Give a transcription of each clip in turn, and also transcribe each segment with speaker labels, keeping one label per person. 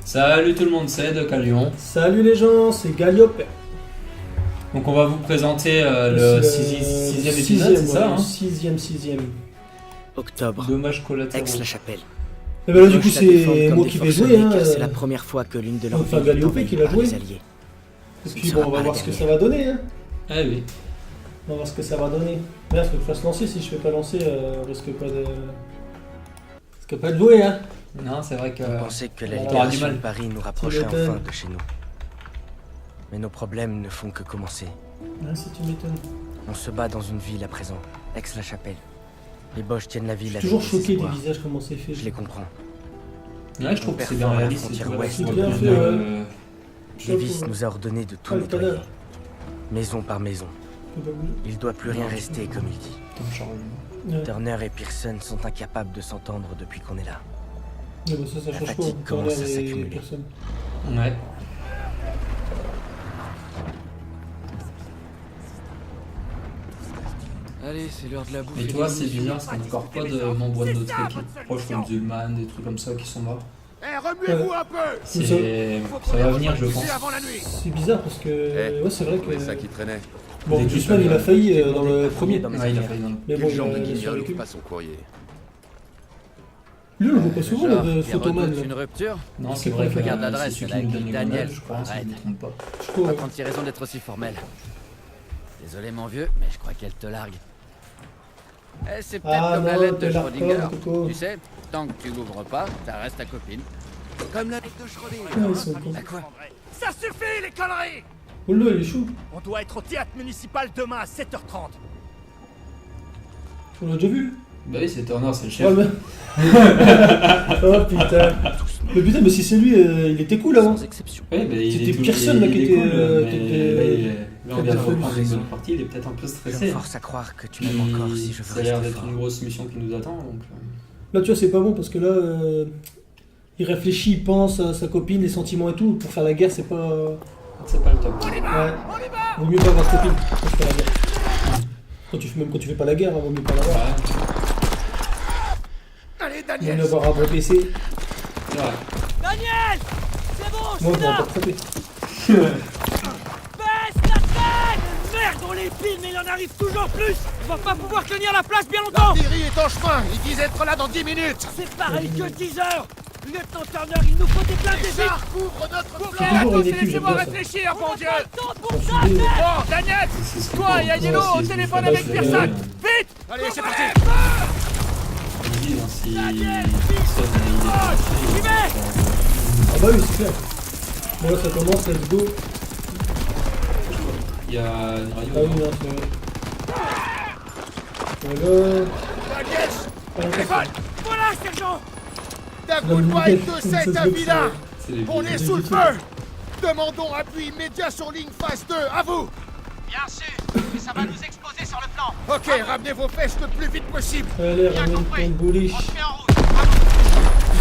Speaker 1: Salut tout le monde, c'est Decalion.
Speaker 2: Salut les gens, c'est Galliope.
Speaker 1: Donc on va vous présenter le sixième épisode, c'est ça, hein?
Speaker 2: Sixième.
Speaker 3: Octobre,
Speaker 1: Dommage collatéraux.
Speaker 3: Aix-la-Chapelle.
Speaker 2: Et ben là du coup c'est moi qui vais jouer hein.
Speaker 3: C'est la première fois que l'une de leurs
Speaker 2: Enfin
Speaker 3: villes est
Speaker 2: Galliope
Speaker 3: envahie
Speaker 2: qui va
Speaker 3: par
Speaker 2: jouer.
Speaker 3: les Alliés.
Speaker 2: Et
Speaker 3: Ce
Speaker 2: puis
Speaker 3: ne
Speaker 2: bon
Speaker 3: sera
Speaker 2: on va
Speaker 3: pas
Speaker 2: voir
Speaker 3: la
Speaker 2: ce que ça
Speaker 3: dernière.
Speaker 2: va donner hein.
Speaker 1: Ah oui.
Speaker 2: On va voir ce que ça va donner. Merde, faut que je fasse lancer, si je fais pas lancer, risque pas de jouer hein.
Speaker 1: Non, c'est vrai que...
Speaker 3: On pensait que la
Speaker 2: on aura
Speaker 1: du
Speaker 3: libération
Speaker 1: mal.
Speaker 3: de Paris nous rapprochait
Speaker 2: m'étonnes.
Speaker 3: enfin de chez nous. Mais nos problèmes ne font que commencer.
Speaker 2: Ah si tu m'étonnes.
Speaker 3: On se bat dans une ville à présent, Aix-la-Chapelle. Les Boches tiennent la
Speaker 2: Je
Speaker 3: ville
Speaker 2: suis
Speaker 3: avec
Speaker 2: toujours choqué des
Speaker 3: désespoir.
Speaker 2: visages comment c'est fait.
Speaker 3: Je les comprends.
Speaker 1: Ouais, je trouve que c'est bien
Speaker 3: Personne à la
Speaker 1: réaliste.
Speaker 3: frontière
Speaker 1: et tout,
Speaker 3: ouest.
Speaker 1: là,
Speaker 2: C'est bien
Speaker 1: c'est
Speaker 2: fait,
Speaker 1: bien,
Speaker 3: Lévis nous a ordonné de tout
Speaker 2: Ah, tout à
Speaker 3: nettoyer.
Speaker 2: l'heure.
Speaker 3: Maison par maison.
Speaker 2: Je peux pas bouger.
Speaker 3: Il doit plus rien rester comme il dit.
Speaker 1: Tom Charles.
Speaker 2: Ouais.
Speaker 3: Turner et Pearson sont incapables de s'entendre depuis qu'on est là.
Speaker 2: Mais bon, ça
Speaker 3: La
Speaker 2: change pas.
Speaker 3: fatigue commence à
Speaker 2: Turner et
Speaker 3: s'accumuler.
Speaker 2: personne.
Speaker 1: Ouais.
Speaker 4: Allez, c'est l'heure de la bouffe.
Speaker 1: Mais tu vois, c'est bizarre, parce qu'on n'a encore pas de membres de notre équipe proche comme Zulman, des trucs comme ça qui sont morts.
Speaker 5: Eh, remuez-vous un peu.
Speaker 1: Ça va venir, je pense.
Speaker 5: avant la nuit.
Speaker 2: C'est bizarre parce que ouais c'est vrai
Speaker 5: C'est ça
Speaker 2: que
Speaker 5: qui traînait.
Speaker 2: bon
Speaker 1: Des
Speaker 2: Guzman il a failli dans le premier.
Speaker 3: Dans mes
Speaker 1: Ouais, il a
Speaker 3: affaires.
Speaker 1: failli dans le...
Speaker 2: Mais bon
Speaker 5: Quel genre de
Speaker 2: il
Speaker 5: guignol
Speaker 2: a
Speaker 5: ouvre pas son courrier?
Speaker 2: Lui on le voit pas souvent
Speaker 4: Genre,
Speaker 2: le
Speaker 4: qui
Speaker 2: photoman
Speaker 4: redoute
Speaker 2: là.
Speaker 4: une rupture.
Speaker 1: Non, c'est vrai que
Speaker 4: Regarde
Speaker 1: c'est
Speaker 4: l'adresse,
Speaker 1: celui
Speaker 4: elle
Speaker 1: qui
Speaker 4: a
Speaker 1: nous donne
Speaker 4: écrit
Speaker 1: les
Speaker 4: Daniel.
Speaker 1: contacts, je crois, si je ne me
Speaker 4: Arrête.
Speaker 1: trompe pas.
Speaker 2: Je trouve,
Speaker 4: Pas 36 raisons d'être aussi formel. Désolé mon vieux, mais je crois qu'elle te largue. Eh, c'est peut-être
Speaker 2: Ah
Speaker 4: comme la
Speaker 2: non,
Speaker 4: lettre
Speaker 2: t'es
Speaker 4: de
Speaker 2: largue
Speaker 4: Schrödinger.
Speaker 2: pas, Coco.
Speaker 4: Tu sais, tant que tu l'ouvres pas, ça reste ta copine.
Speaker 5: Comme la lettre de Schrödinger.
Speaker 2: Ah, ils sont cons.
Speaker 4: À quoi?
Speaker 5: Ça suffit les conneries.
Speaker 2: Oh là il est chou.
Speaker 5: On doit être au théâtre municipal demain à 7h30.
Speaker 2: On l'a déjà vu.
Speaker 1: Bah oui, c'est Turner, c'est le chef.
Speaker 2: Ouais, mais... oh putain. Mais putain mais si c'est lui il était cool avant.
Speaker 3: Sans exception.
Speaker 1: Ouais, bah, il
Speaker 2: C'était
Speaker 1: est tout-
Speaker 2: personne, là,
Speaker 1: il
Speaker 2: qui
Speaker 1: est
Speaker 2: était,
Speaker 1: cool,
Speaker 2: qui
Speaker 1: mais
Speaker 2: était-
Speaker 1: là, là, on vient de
Speaker 2: qui était
Speaker 1: reprendre une
Speaker 3: raison.
Speaker 1: bonne partie, il est peut-être un peu
Speaker 3: Je
Speaker 1: stressé.
Speaker 3: me force à croire que tu
Speaker 1: Puis,
Speaker 3: m'aimes encore si je veux
Speaker 1: ça a l'air
Speaker 3: rester
Speaker 1: d'être
Speaker 3: fort.
Speaker 1: une grosse mission qui nous attend, donc...
Speaker 2: Là tu vois c'est pas bon parce que là il réfléchit, il pense à sa copine, les sentiments et tout. Pour faire la guerre c'est pas...
Speaker 1: C'est pas le top.
Speaker 2: Ouais. Vaut mieux pas avoir de copine quand tu fais la guerre. Même quand tu fais pas la guerre, hein, vaut mieux pas l'avoir.
Speaker 1: Ouais,
Speaker 5: Allez
Speaker 2: Vaut
Speaker 5: Daniel.
Speaker 2: mieux avoir un bon PC.
Speaker 1: c'est vrai.
Speaker 6: Daniel! C'est bon,
Speaker 2: Moi
Speaker 6: c'est
Speaker 2: je m'en
Speaker 6: là!
Speaker 2: pas frapper.
Speaker 6: Baisse la tête! Merde, on les pile, mais il en arrive toujours plus! On va pas pouvoir tenir la place bien longtemps!
Speaker 5: L'artillerie est en chemin. Ils disent être là dans 10 minutes.
Speaker 6: C'est pareil que 10 heures! Lieutenant Turner, il nous faut des places
Speaker 5: Les
Speaker 6: des
Speaker 5: chars couvrent notre
Speaker 2: C'est
Speaker 5: flanc.
Speaker 2: toujours une équipe,
Speaker 5: Laissez-moi
Speaker 2: j'aime bien ça.
Speaker 5: réfléchir,
Speaker 6: On
Speaker 5: bon
Speaker 6: n'a
Speaker 5: Dieu.
Speaker 6: pas le temps pour
Speaker 2: On
Speaker 6: ça!
Speaker 2: se dit-
Speaker 5: Bon, Daniel,
Speaker 1: C'est ce
Speaker 5: toi et Agnello
Speaker 1: Ouais,
Speaker 5: au
Speaker 1: si,
Speaker 5: téléphone
Speaker 1: si,
Speaker 5: avec
Speaker 1: si,
Speaker 5: Pearson.
Speaker 1: ouais.
Speaker 5: Vite. Allez, c'est parti.
Speaker 1: Il dit, hein, si
Speaker 6: Daniel,
Speaker 1: personne il est
Speaker 6: J'y vais.
Speaker 2: Ah bah oui c'est clair. Bon là ça commence, let's go.
Speaker 1: Il y a une radio.
Speaker 2: Ah oui non c'est vrai. Voilà.
Speaker 5: Daniel,
Speaker 2: Ah,
Speaker 5: téléphone.
Speaker 6: Voilà, sergent!
Speaker 5: D'un coup de poing, 2-7 à Villa.
Speaker 1: C'est les
Speaker 5: On
Speaker 1: vieux.
Speaker 5: est sous le feu. Demandons appui immédiat sur ligne phase 2. À vous.
Speaker 7: Bien sûr, mais ça va nous exploser sur le plan.
Speaker 5: Ok, ramenez vos fesses le plus vite possible.
Speaker 2: Allez
Speaker 7: Bien
Speaker 2: ramène
Speaker 7: compris.
Speaker 2: ton bullish.
Speaker 7: On se met en route.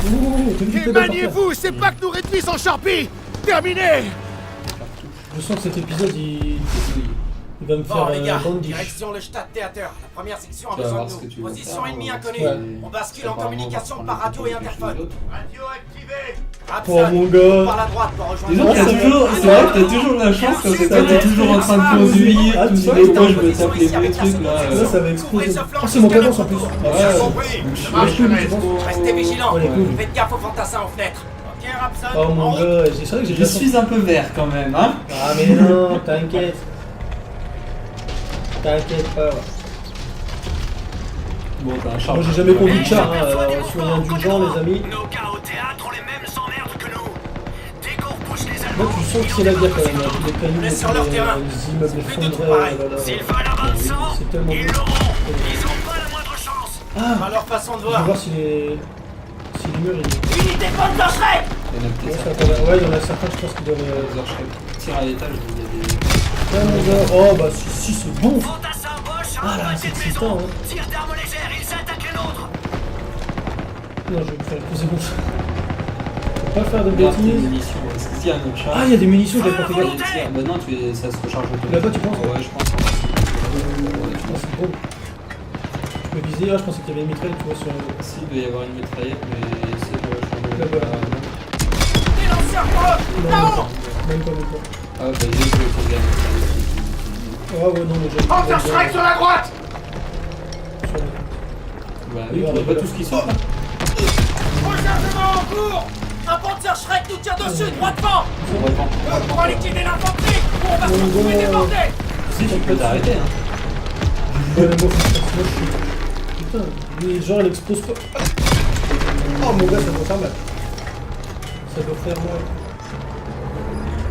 Speaker 2: Ouh, t'as vu qu'il
Speaker 5: Et
Speaker 2: fait par terre.
Speaker 5: maniez-vous, c'est pas que nous réduisons en charpie. Terminé.
Speaker 2: Je sens que cet épisode il va me faire
Speaker 8: Bon les gars,
Speaker 2: bandish.
Speaker 8: direction le Stadttheater. La première section a
Speaker 1: Tu vas
Speaker 8: besoin
Speaker 1: voir
Speaker 8: de
Speaker 1: ce que
Speaker 8: nous.
Speaker 1: tu veux
Speaker 8: Position
Speaker 1: faire,
Speaker 8: ennemie
Speaker 1: hein,
Speaker 8: inconnue.
Speaker 1: c'est-
Speaker 8: On bascule en
Speaker 1: apparemment,
Speaker 8: communication
Speaker 1: on va
Speaker 8: par
Speaker 1: prendre
Speaker 8: radio et
Speaker 1: quelque chose
Speaker 8: interphone.
Speaker 1: d'autre.
Speaker 5: Radio activé.
Speaker 2: Oh
Speaker 8: Hudson,
Speaker 2: mon gars.
Speaker 8: par la droite pour rejoindre
Speaker 1: Dis donc,
Speaker 8: la
Speaker 1: t'as toujours, c'est vrai que t'as toujours la chance comme ça, t'es toujours en train de conduire,
Speaker 2: Ah,
Speaker 1: tout
Speaker 2: tu
Speaker 1: ça,
Speaker 2: vas
Speaker 1: et
Speaker 2: être
Speaker 1: moi
Speaker 2: en
Speaker 1: je me
Speaker 8: position
Speaker 1: tape les
Speaker 8: ici
Speaker 1: vieux
Speaker 8: avec la
Speaker 1: trucs là.
Speaker 8: seconde
Speaker 2: Là ça va
Speaker 8: Couvrez
Speaker 2: exploser.
Speaker 8: ce flanc
Speaker 2: Oh c'est mon
Speaker 8: jusqu'à
Speaker 2: cadence en
Speaker 8: la
Speaker 2: plus.
Speaker 8: photo.
Speaker 2: Ouais,
Speaker 5: J'ai compris.
Speaker 2: je
Speaker 5: Marche,
Speaker 2: suis
Speaker 5: Genève.
Speaker 2: je pense.
Speaker 8: Restez vigilants.
Speaker 2: Oh, les couilles.
Speaker 8: Faites gaffe aux fantassins aux fenêtres. Ok, Rapson,
Speaker 2: Oh
Speaker 8: en
Speaker 2: mon
Speaker 8: route.
Speaker 2: gars, c'est vrai que j'ai
Speaker 1: Je
Speaker 2: déjà senti.
Speaker 1: suis un peu vert quand même, hein.
Speaker 2: Ah mais non, t'inquiète. T'inquiète pas.
Speaker 1: Bon, t'as un char.
Speaker 2: Moi j'ai jamais conduit de char, hein. Soyez indulgents les amis.
Speaker 7: Nos gars au théâtre ont les mêmes emmerdes que nous. Dès qu'on repousse les
Speaker 2: Là
Speaker 7: Allemands,
Speaker 2: tu sens que c'est la guerre quand même. Tous les canons,
Speaker 8: On est sur leur terrain.
Speaker 2: les immeubles
Speaker 8: C'est plus de tout
Speaker 2: effondrés.
Speaker 8: pareil.
Speaker 2: Voilà.
Speaker 7: s'ils veulent un bain de sang,
Speaker 2: C'est tellement
Speaker 7: ils
Speaker 2: bon.
Speaker 7: l'auront. Ils ont pas la moindre chance.
Speaker 8: À leur façon de
Speaker 2: Je vais
Speaker 8: voir.
Speaker 2: voir si les murs ils...
Speaker 8: Unité de Panzerschreck.
Speaker 1: Il y en a
Speaker 2: Ouais,
Speaker 1: peut-être
Speaker 2: ça
Speaker 1: certains.
Speaker 2: va. Ouais, il y en a certains je pense qu'ils doivent...
Speaker 1: Tire à l'étage, il y a des...
Speaker 2: Ouais, mon gars. Oh bah si c'est bon.
Speaker 7: Fantassin Bosch,
Speaker 2: Ah
Speaker 7: un
Speaker 2: là,
Speaker 7: petit
Speaker 2: c'est
Speaker 7: de
Speaker 2: excitant,
Speaker 7: maison.
Speaker 2: hein.
Speaker 7: Tire d'armes légères, ils attaquent les nôtres.
Speaker 2: Non je vais me faire poser mon chat. Faut pas faire de
Speaker 1: Regarde tes
Speaker 2: bêtises.
Speaker 1: munitions, est-ce qu'il y a un autre char?
Speaker 2: Ah il y a des munitions, j'avais pas fait
Speaker 1: Il y a
Speaker 2: gaffe.
Speaker 1: des tirs. Bah non, ça se recharge automatiquement.
Speaker 2: Là-bas, tu penses?
Speaker 1: Ouais, je pense.
Speaker 2: Je pense que c'est bon. Je peux viser, ah je pensais qu'il y avait une mitraille tu vois sur...
Speaker 1: Si, il doit y avoir une mitraillette, mais c'est de recharger.
Speaker 2: Là-bas. Non,
Speaker 5: Là-haut.
Speaker 2: même pas.
Speaker 1: Ah bah j'ai joué pour gagner.
Speaker 2: Ah ouais, non, mais j'ai.
Speaker 5: Counter-Strike sur la droite.
Speaker 1: Bah oui, tu vois pas tout ce qui sort là.
Speaker 8: Rechargement en cours. Un Panzerschreck nous tire dessus, droit devant.
Speaker 1: On reprend.
Speaker 8: On va liquider l'infanterie ou on va se retrouver débordé.
Speaker 1: Si tu peux t'arrêter hein.
Speaker 2: Ouais, mais moi, faut que je suis. Putain, lui, genre, il explose pas. Oh mon gars, ça doit faire mal. Ça doit faire mal.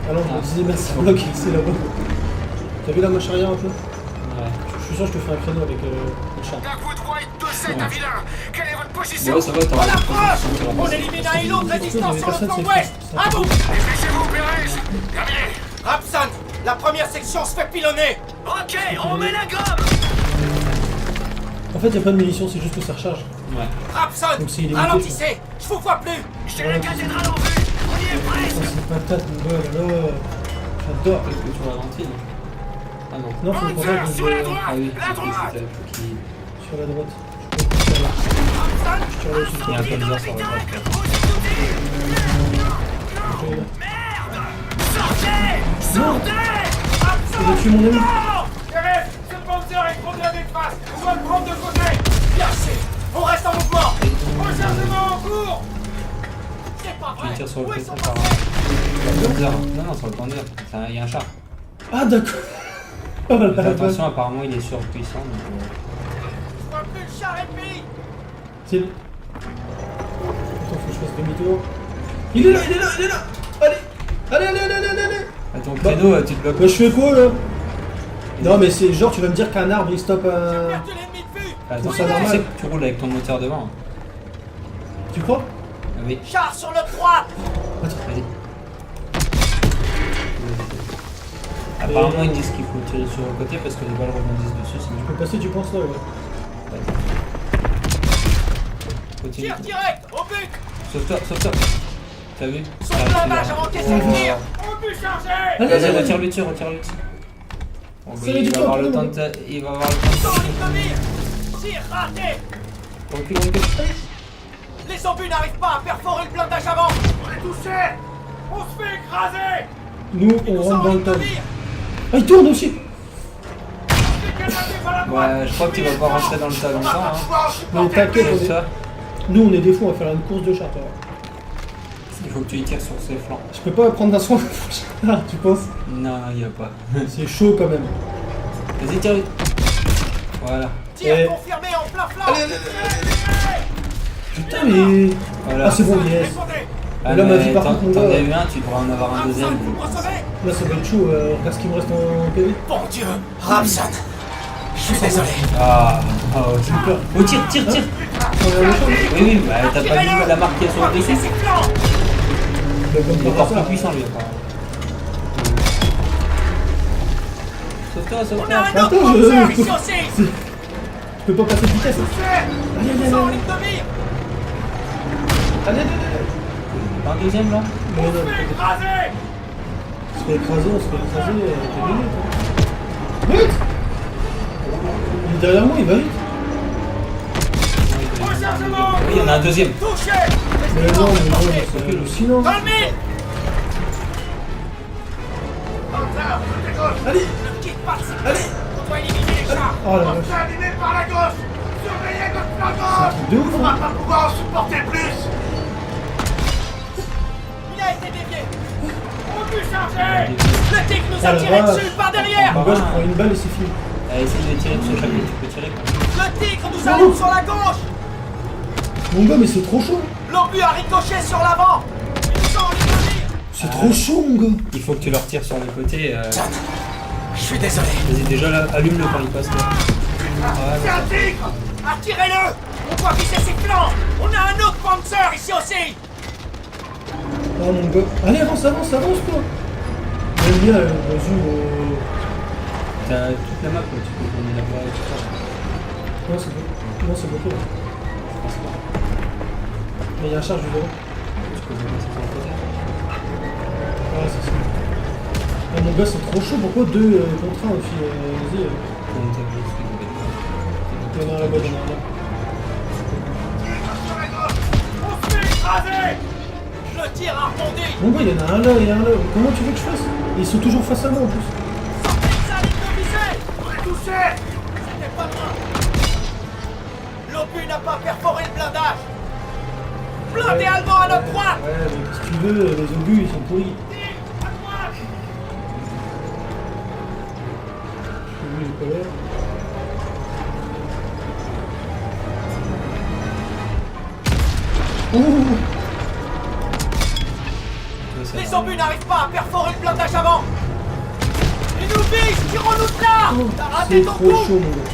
Speaker 2: Ah non, je me disais, merci, bloc, c'est là-bas. T'as vu la marche arrière un peu?
Speaker 1: Ouais.
Speaker 2: Je suis sûr que je te fais un créneau avec le chat.
Speaker 5: Darkwood White 2-7 à vilain. Quelle est votre position?
Speaker 1: Ouais, ça va, t'as
Speaker 8: On approche. On élimine un îlot de résistance sur le flanc ouest. À vous.
Speaker 5: Dépêchez-vous, Pérez. Terminé.
Speaker 8: Rapson, la première section se fait pilonner.
Speaker 7: Ok, on met la gomme.
Speaker 2: En fait, y'a pas de munitions, c'est juste que ça recharge.
Speaker 1: Ouais.
Speaker 8: Rapson,
Speaker 2: Donc c'est illimité,
Speaker 8: ralentissez. Je vous vois plus.
Speaker 7: J'ai la cathédrale en vue. On y est
Speaker 2: Oh,
Speaker 7: presque.
Speaker 2: c'est patate, mon gars, là. J'adore.
Speaker 1: Peut-être que tu ralentis non? Ah non.
Speaker 2: Non, faut
Speaker 5: Hunter,
Speaker 2: pas
Speaker 5: sur la
Speaker 1: Ah
Speaker 5: droite.
Speaker 1: oui,
Speaker 5: La droite.
Speaker 1: c'est faut qu'il
Speaker 2: sur la droite. Je peux pas là. Je tire là-dessus.
Speaker 1: y ait un peu bizarre sur la droite.
Speaker 2: Ok, là.
Speaker 7: Sortez.
Speaker 2: Il a tué mon ami.
Speaker 8: Thérèse, ce Panzer est trop blindé de face. On doit le prendre de côté. Bien sûr. On reste en mouvement. Rechargement en cours. C'est pas
Speaker 1: Tu
Speaker 8: vrai.
Speaker 1: tires sur le
Speaker 8: Où ils
Speaker 1: PC
Speaker 8: sont
Speaker 1: par là.
Speaker 8: passés?
Speaker 1: Sur le Panzer. Non, non, sur le Panzer. Il y a un char.
Speaker 2: Ah, d'accord. Oh, bah,
Speaker 1: Fais attention, apparemment il est surpuissant. Donc,
Speaker 8: Je vois plus le char ennemi.
Speaker 2: C'est. Attends, faut que je fasse demi-tour. Il est là. Allez.
Speaker 1: à ton créneau, tu te bloques.
Speaker 2: Bah, je fais quoi là? Non, mais c'est genre, tu vas me dire qu'un arbre il stoppe
Speaker 8: J'ai
Speaker 2: un.
Speaker 8: perdu l'ennemi de vue.
Speaker 1: Attends,
Speaker 2: ça
Speaker 1: tu
Speaker 2: normal.
Speaker 1: sais que tu roules avec ton moteur devant.
Speaker 2: Tu crois?
Speaker 1: Ah oui,
Speaker 8: Char sur le droit.
Speaker 1: vas-y. Apparemment ils disent qu'il faut tirer sur le côté parce que les balles rebondissent dessus sinon.
Speaker 2: Tu peux passer, tu penses là, ouais.
Speaker 1: Continue.
Speaker 8: Tire direct. Au but.
Speaker 1: Sauve-toi. T'as vu?
Speaker 8: Son blindage a encaissé le tir. Au but chargé.
Speaker 2: Allez.
Speaker 1: Retire-le dessus. Bon, bah,
Speaker 2: C'est du
Speaker 1: il va
Speaker 2: temps,
Speaker 1: avoir le
Speaker 2: tout
Speaker 1: temps
Speaker 2: le
Speaker 1: de... Il va avoir le temps
Speaker 8: Sans ligne de mire. Tir raté.
Speaker 1: Recule.
Speaker 8: Les obus n'arrivent pas à perforer le blindage avant.
Speaker 5: On est touché.
Speaker 8: On se fait écraser.
Speaker 2: Nous, on
Speaker 8: Sans
Speaker 2: rentre dans
Speaker 8: ligne
Speaker 2: le
Speaker 8: de
Speaker 2: tas.
Speaker 8: mire.
Speaker 2: Ah, il tourne aussi!
Speaker 1: Ouais, je crois que tu vas pas rentrer dans le tas longtemps. Hein.
Speaker 2: Mais t'inquiète,
Speaker 1: Comme ça,
Speaker 2: nous on est des fous, on va faire une course de chat. toi.
Speaker 1: il faut que tu y tires sur ses flancs.
Speaker 2: Je peux pas prendre d'un soin. Ah, tu penses?
Speaker 1: Non, il a pas.
Speaker 2: C'est chaud quand même.
Speaker 1: Vas-y, tire. Voilà.
Speaker 8: Tir
Speaker 2: Eh.
Speaker 8: confirmé en plein flanc.
Speaker 2: Putain, mais.
Speaker 1: Voilà.
Speaker 2: Ah, c'est bon, yes.
Speaker 8: Répondez.
Speaker 1: Ah,
Speaker 2: là, ma vie,
Speaker 1: mais
Speaker 2: par
Speaker 1: t'en
Speaker 2: contre, mon
Speaker 1: t'en
Speaker 2: gars,
Speaker 1: as eu un, tu devras en avoir un deuxième.
Speaker 8: Vous me recevez?
Speaker 2: Là, ça va être chaud. Regarde ce qu'il me reste en PV.
Speaker 8: Bon Dieu, Ramson. Je suis désolé.
Speaker 1: Ah, ouais.
Speaker 2: Super.
Speaker 1: Oh, tire.
Speaker 2: On est en échange.
Speaker 1: Oui, bah t'as pas vu la marque qui est sur le
Speaker 8: Visez
Speaker 1: PC.
Speaker 8: ses flancs.
Speaker 2: Bah, comme
Speaker 1: Il est
Speaker 2: par
Speaker 1: encore plus
Speaker 2: hasard.
Speaker 1: puissant lui, apparemment. Sauve-toi.
Speaker 8: On a un autre
Speaker 2: Attends,
Speaker 8: Panzer ici aussi.
Speaker 2: Je peux pas passer de vitesse.
Speaker 8: Sans ligne de mire.
Speaker 2: Allez.
Speaker 1: Un deuxième là.
Speaker 2: Mais non,
Speaker 8: On se fait écraser.
Speaker 2: on se fait écraser, t'es minute. Vite! Il est derrière moi, il va vite.
Speaker 8: Rechargement.
Speaker 1: Oui, il y en a un deuxième.
Speaker 8: Touché.
Speaker 2: Mais non, c'est hallucinant.
Speaker 8: Dans le mille.
Speaker 2: Allez!
Speaker 8: Ne quitte pas ce site. On doit éliminer les chars.
Speaker 2: Oh la vache.
Speaker 5: On est animé par la gauche. Surveillez notre flanc gauche.
Speaker 2: De ouf,
Speaker 5: On va
Speaker 2: hein.
Speaker 5: pas pouvoir en supporter plus.
Speaker 8: Il a été dévié. On peut charger. Le tigre nous a
Speaker 2: Ah, la
Speaker 8: tiré
Speaker 2: vache.
Speaker 8: dessus par derrière.
Speaker 2: Mon gars, je prends une balle et c'est fini.
Speaker 1: Essaye de tirer sur chaque ligne, tu peux tirer.
Speaker 8: Le tigre nous allume sur la gauche.
Speaker 2: Mon gars, mais c'est trop chaud.
Speaker 8: L'obus a ricoché sur l'avant. Sans ligne de mire.
Speaker 2: C'est trop chaud, mon gars.
Speaker 1: Il faut que tu leur tires sur le côté.
Speaker 8: Je suis désolé.
Speaker 1: Vas-y, déjà là, allume-le quand il passe là.
Speaker 5: C'est un tigre.
Speaker 8: Attirez-le. On doit viser ses flancs. On a un autre Panzer ici aussi.
Speaker 2: Oh mon gars. Allez, avance, toi. J'aime bien le zoom au.
Speaker 1: T'as toute la map, quoi. Tu peux tourner là-bas et tout ça.
Speaker 2: Non, c'est bloqué là.
Speaker 1: Je pense pas.
Speaker 2: Mais il y a un charge du devant.
Speaker 1: Tu peux passer sur le côté.
Speaker 2: Ouais, c'est ça. Ah, mon gars, c'est trop chaud. Pourquoi 2 contre 1 aussi? Vas-y.
Speaker 1: Tourne ta vie, ce que vous faites.
Speaker 2: Il y en a un là-bas, il y en a un là.
Speaker 8: On se fait écraser. Le Le tir a rebondi.
Speaker 2: Bon bah il y en a un là et un là. Comment tu veux que je fasse? Ils sont toujours face à moi en plus.
Speaker 8: Sortez de sa ligne de visée. Touché. C'était pas loin. L'obus n'a pas perforé le blindage. Blindé allemand à notre droite.
Speaker 2: Ouais, mais si tu veux, les obus ils sont pourris.
Speaker 8: Tire à droite.
Speaker 2: J'ai pas l'air. Ouh.
Speaker 1: Ouais, ça
Speaker 8: Les
Speaker 1: va.
Speaker 8: obus n'arrivent pas à perforer le blindage avant. Ils nous visent. Tirons-nous de là.
Speaker 2: Oh,
Speaker 8: T'as raté
Speaker 2: c'est
Speaker 8: ton
Speaker 2: trop
Speaker 8: coup.
Speaker 2: chaud mon gars.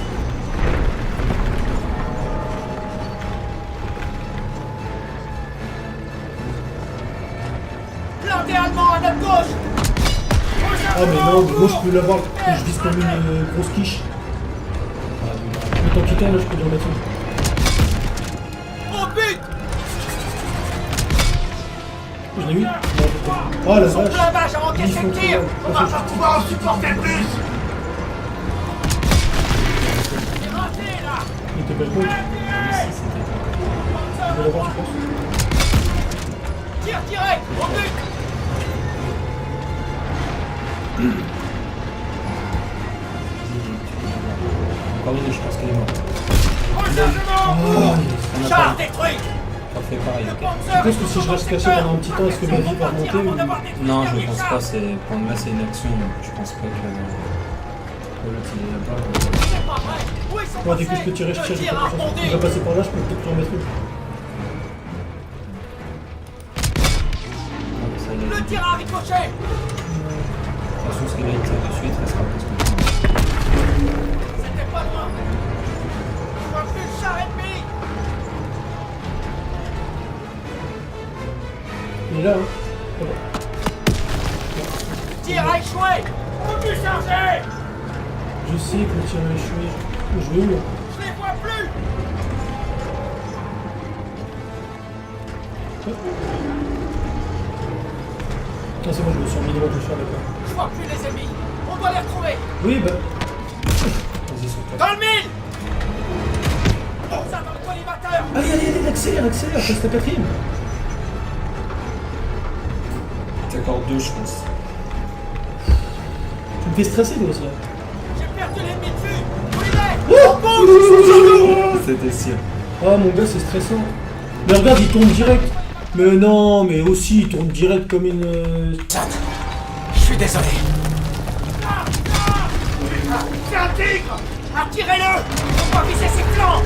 Speaker 8: Blindé allemand à notre gauche.
Speaker 2: Ah mais non, moi je peux l'avoir, je vise comme une grosse quiche. Le temps qu'il tourne, là je peux lui remettre une.
Speaker 8: Au but.
Speaker 2: Je l'ai eu? Non, putain. Oh la
Speaker 8: Son
Speaker 2: vache!
Speaker 8: blindage a encaissé le tir.
Speaker 5: On va pas pouvoir en supporter plus.
Speaker 8: C'est raté là.
Speaker 2: Il était pas le compte. Je vais l'avoir, tu penses?
Speaker 8: Tire direct. Au but.
Speaker 1: Encore une, je pense qu'elle est morte.
Speaker 8: Rechargement en
Speaker 2: Oh,
Speaker 8: cours.
Speaker 1: On a
Speaker 8: Char
Speaker 1: pas
Speaker 8: détruit.
Speaker 1: fait pareil.
Speaker 8: Le
Speaker 1: ok.
Speaker 8: Panzer
Speaker 2: Je pense que si je reste caché pendant un petit temps, est-ce que ma vie va remonter ou...
Speaker 1: Non, je pense pas, c'est pour là c'est une action, donc je pense pas que l'autre il est là-bas.
Speaker 8: C'est pas vrai. Où ils sont
Speaker 2: Moi, dès que je
Speaker 8: passés?
Speaker 2: peux tirer, je
Speaker 8: Le
Speaker 2: tire, j'ai
Speaker 8: tir
Speaker 2: pas
Speaker 8: a
Speaker 2: de chance.
Speaker 8: rebondi.
Speaker 2: Il va passer par là, je peux peut-être lui remettre une.
Speaker 1: Donc, ça, il a-
Speaker 8: Le tir a ricoché.
Speaker 1: De toute façon, ce qu'il a été dessus, il te restera plus que
Speaker 8: C'était pas loin. Je vois plus le char ennemi.
Speaker 2: Il est là, hein. Ah bon.
Speaker 8: Tir a échoué. Obus chargé.
Speaker 2: Je sais que le tir a échoué. Je vais où là?
Speaker 8: Je les vois plus.
Speaker 2: Ah c'est bon, je me suis remis devant le char, d'accord.
Speaker 8: Je vois plus les ennemis. On doit les retrouver.
Speaker 2: Oui, bah...
Speaker 1: Vas-y, saute-toi.
Speaker 8: Dans le mille. Ça dans le collimateur.
Speaker 2: Allez, allez, allez, accélère, accélère, passe ta quatrième.
Speaker 1: T'as encore deux, je pense.
Speaker 2: Tu me fais stresser, toi aussi, là.
Speaker 8: J'ai perdu l'ennemi de vue. Où il est?
Speaker 2: Oh,
Speaker 8: On bouge, ils sont sur nous.
Speaker 1: C'était sûr.
Speaker 2: Ah, mon gars, c'est stressant. Mais regarde, il tourne direct. Mais non, mais aussi, il tourne direct comme une...
Speaker 8: Je suis désolé. C'est un tigre. Attirez-le. On va viser ses flancs.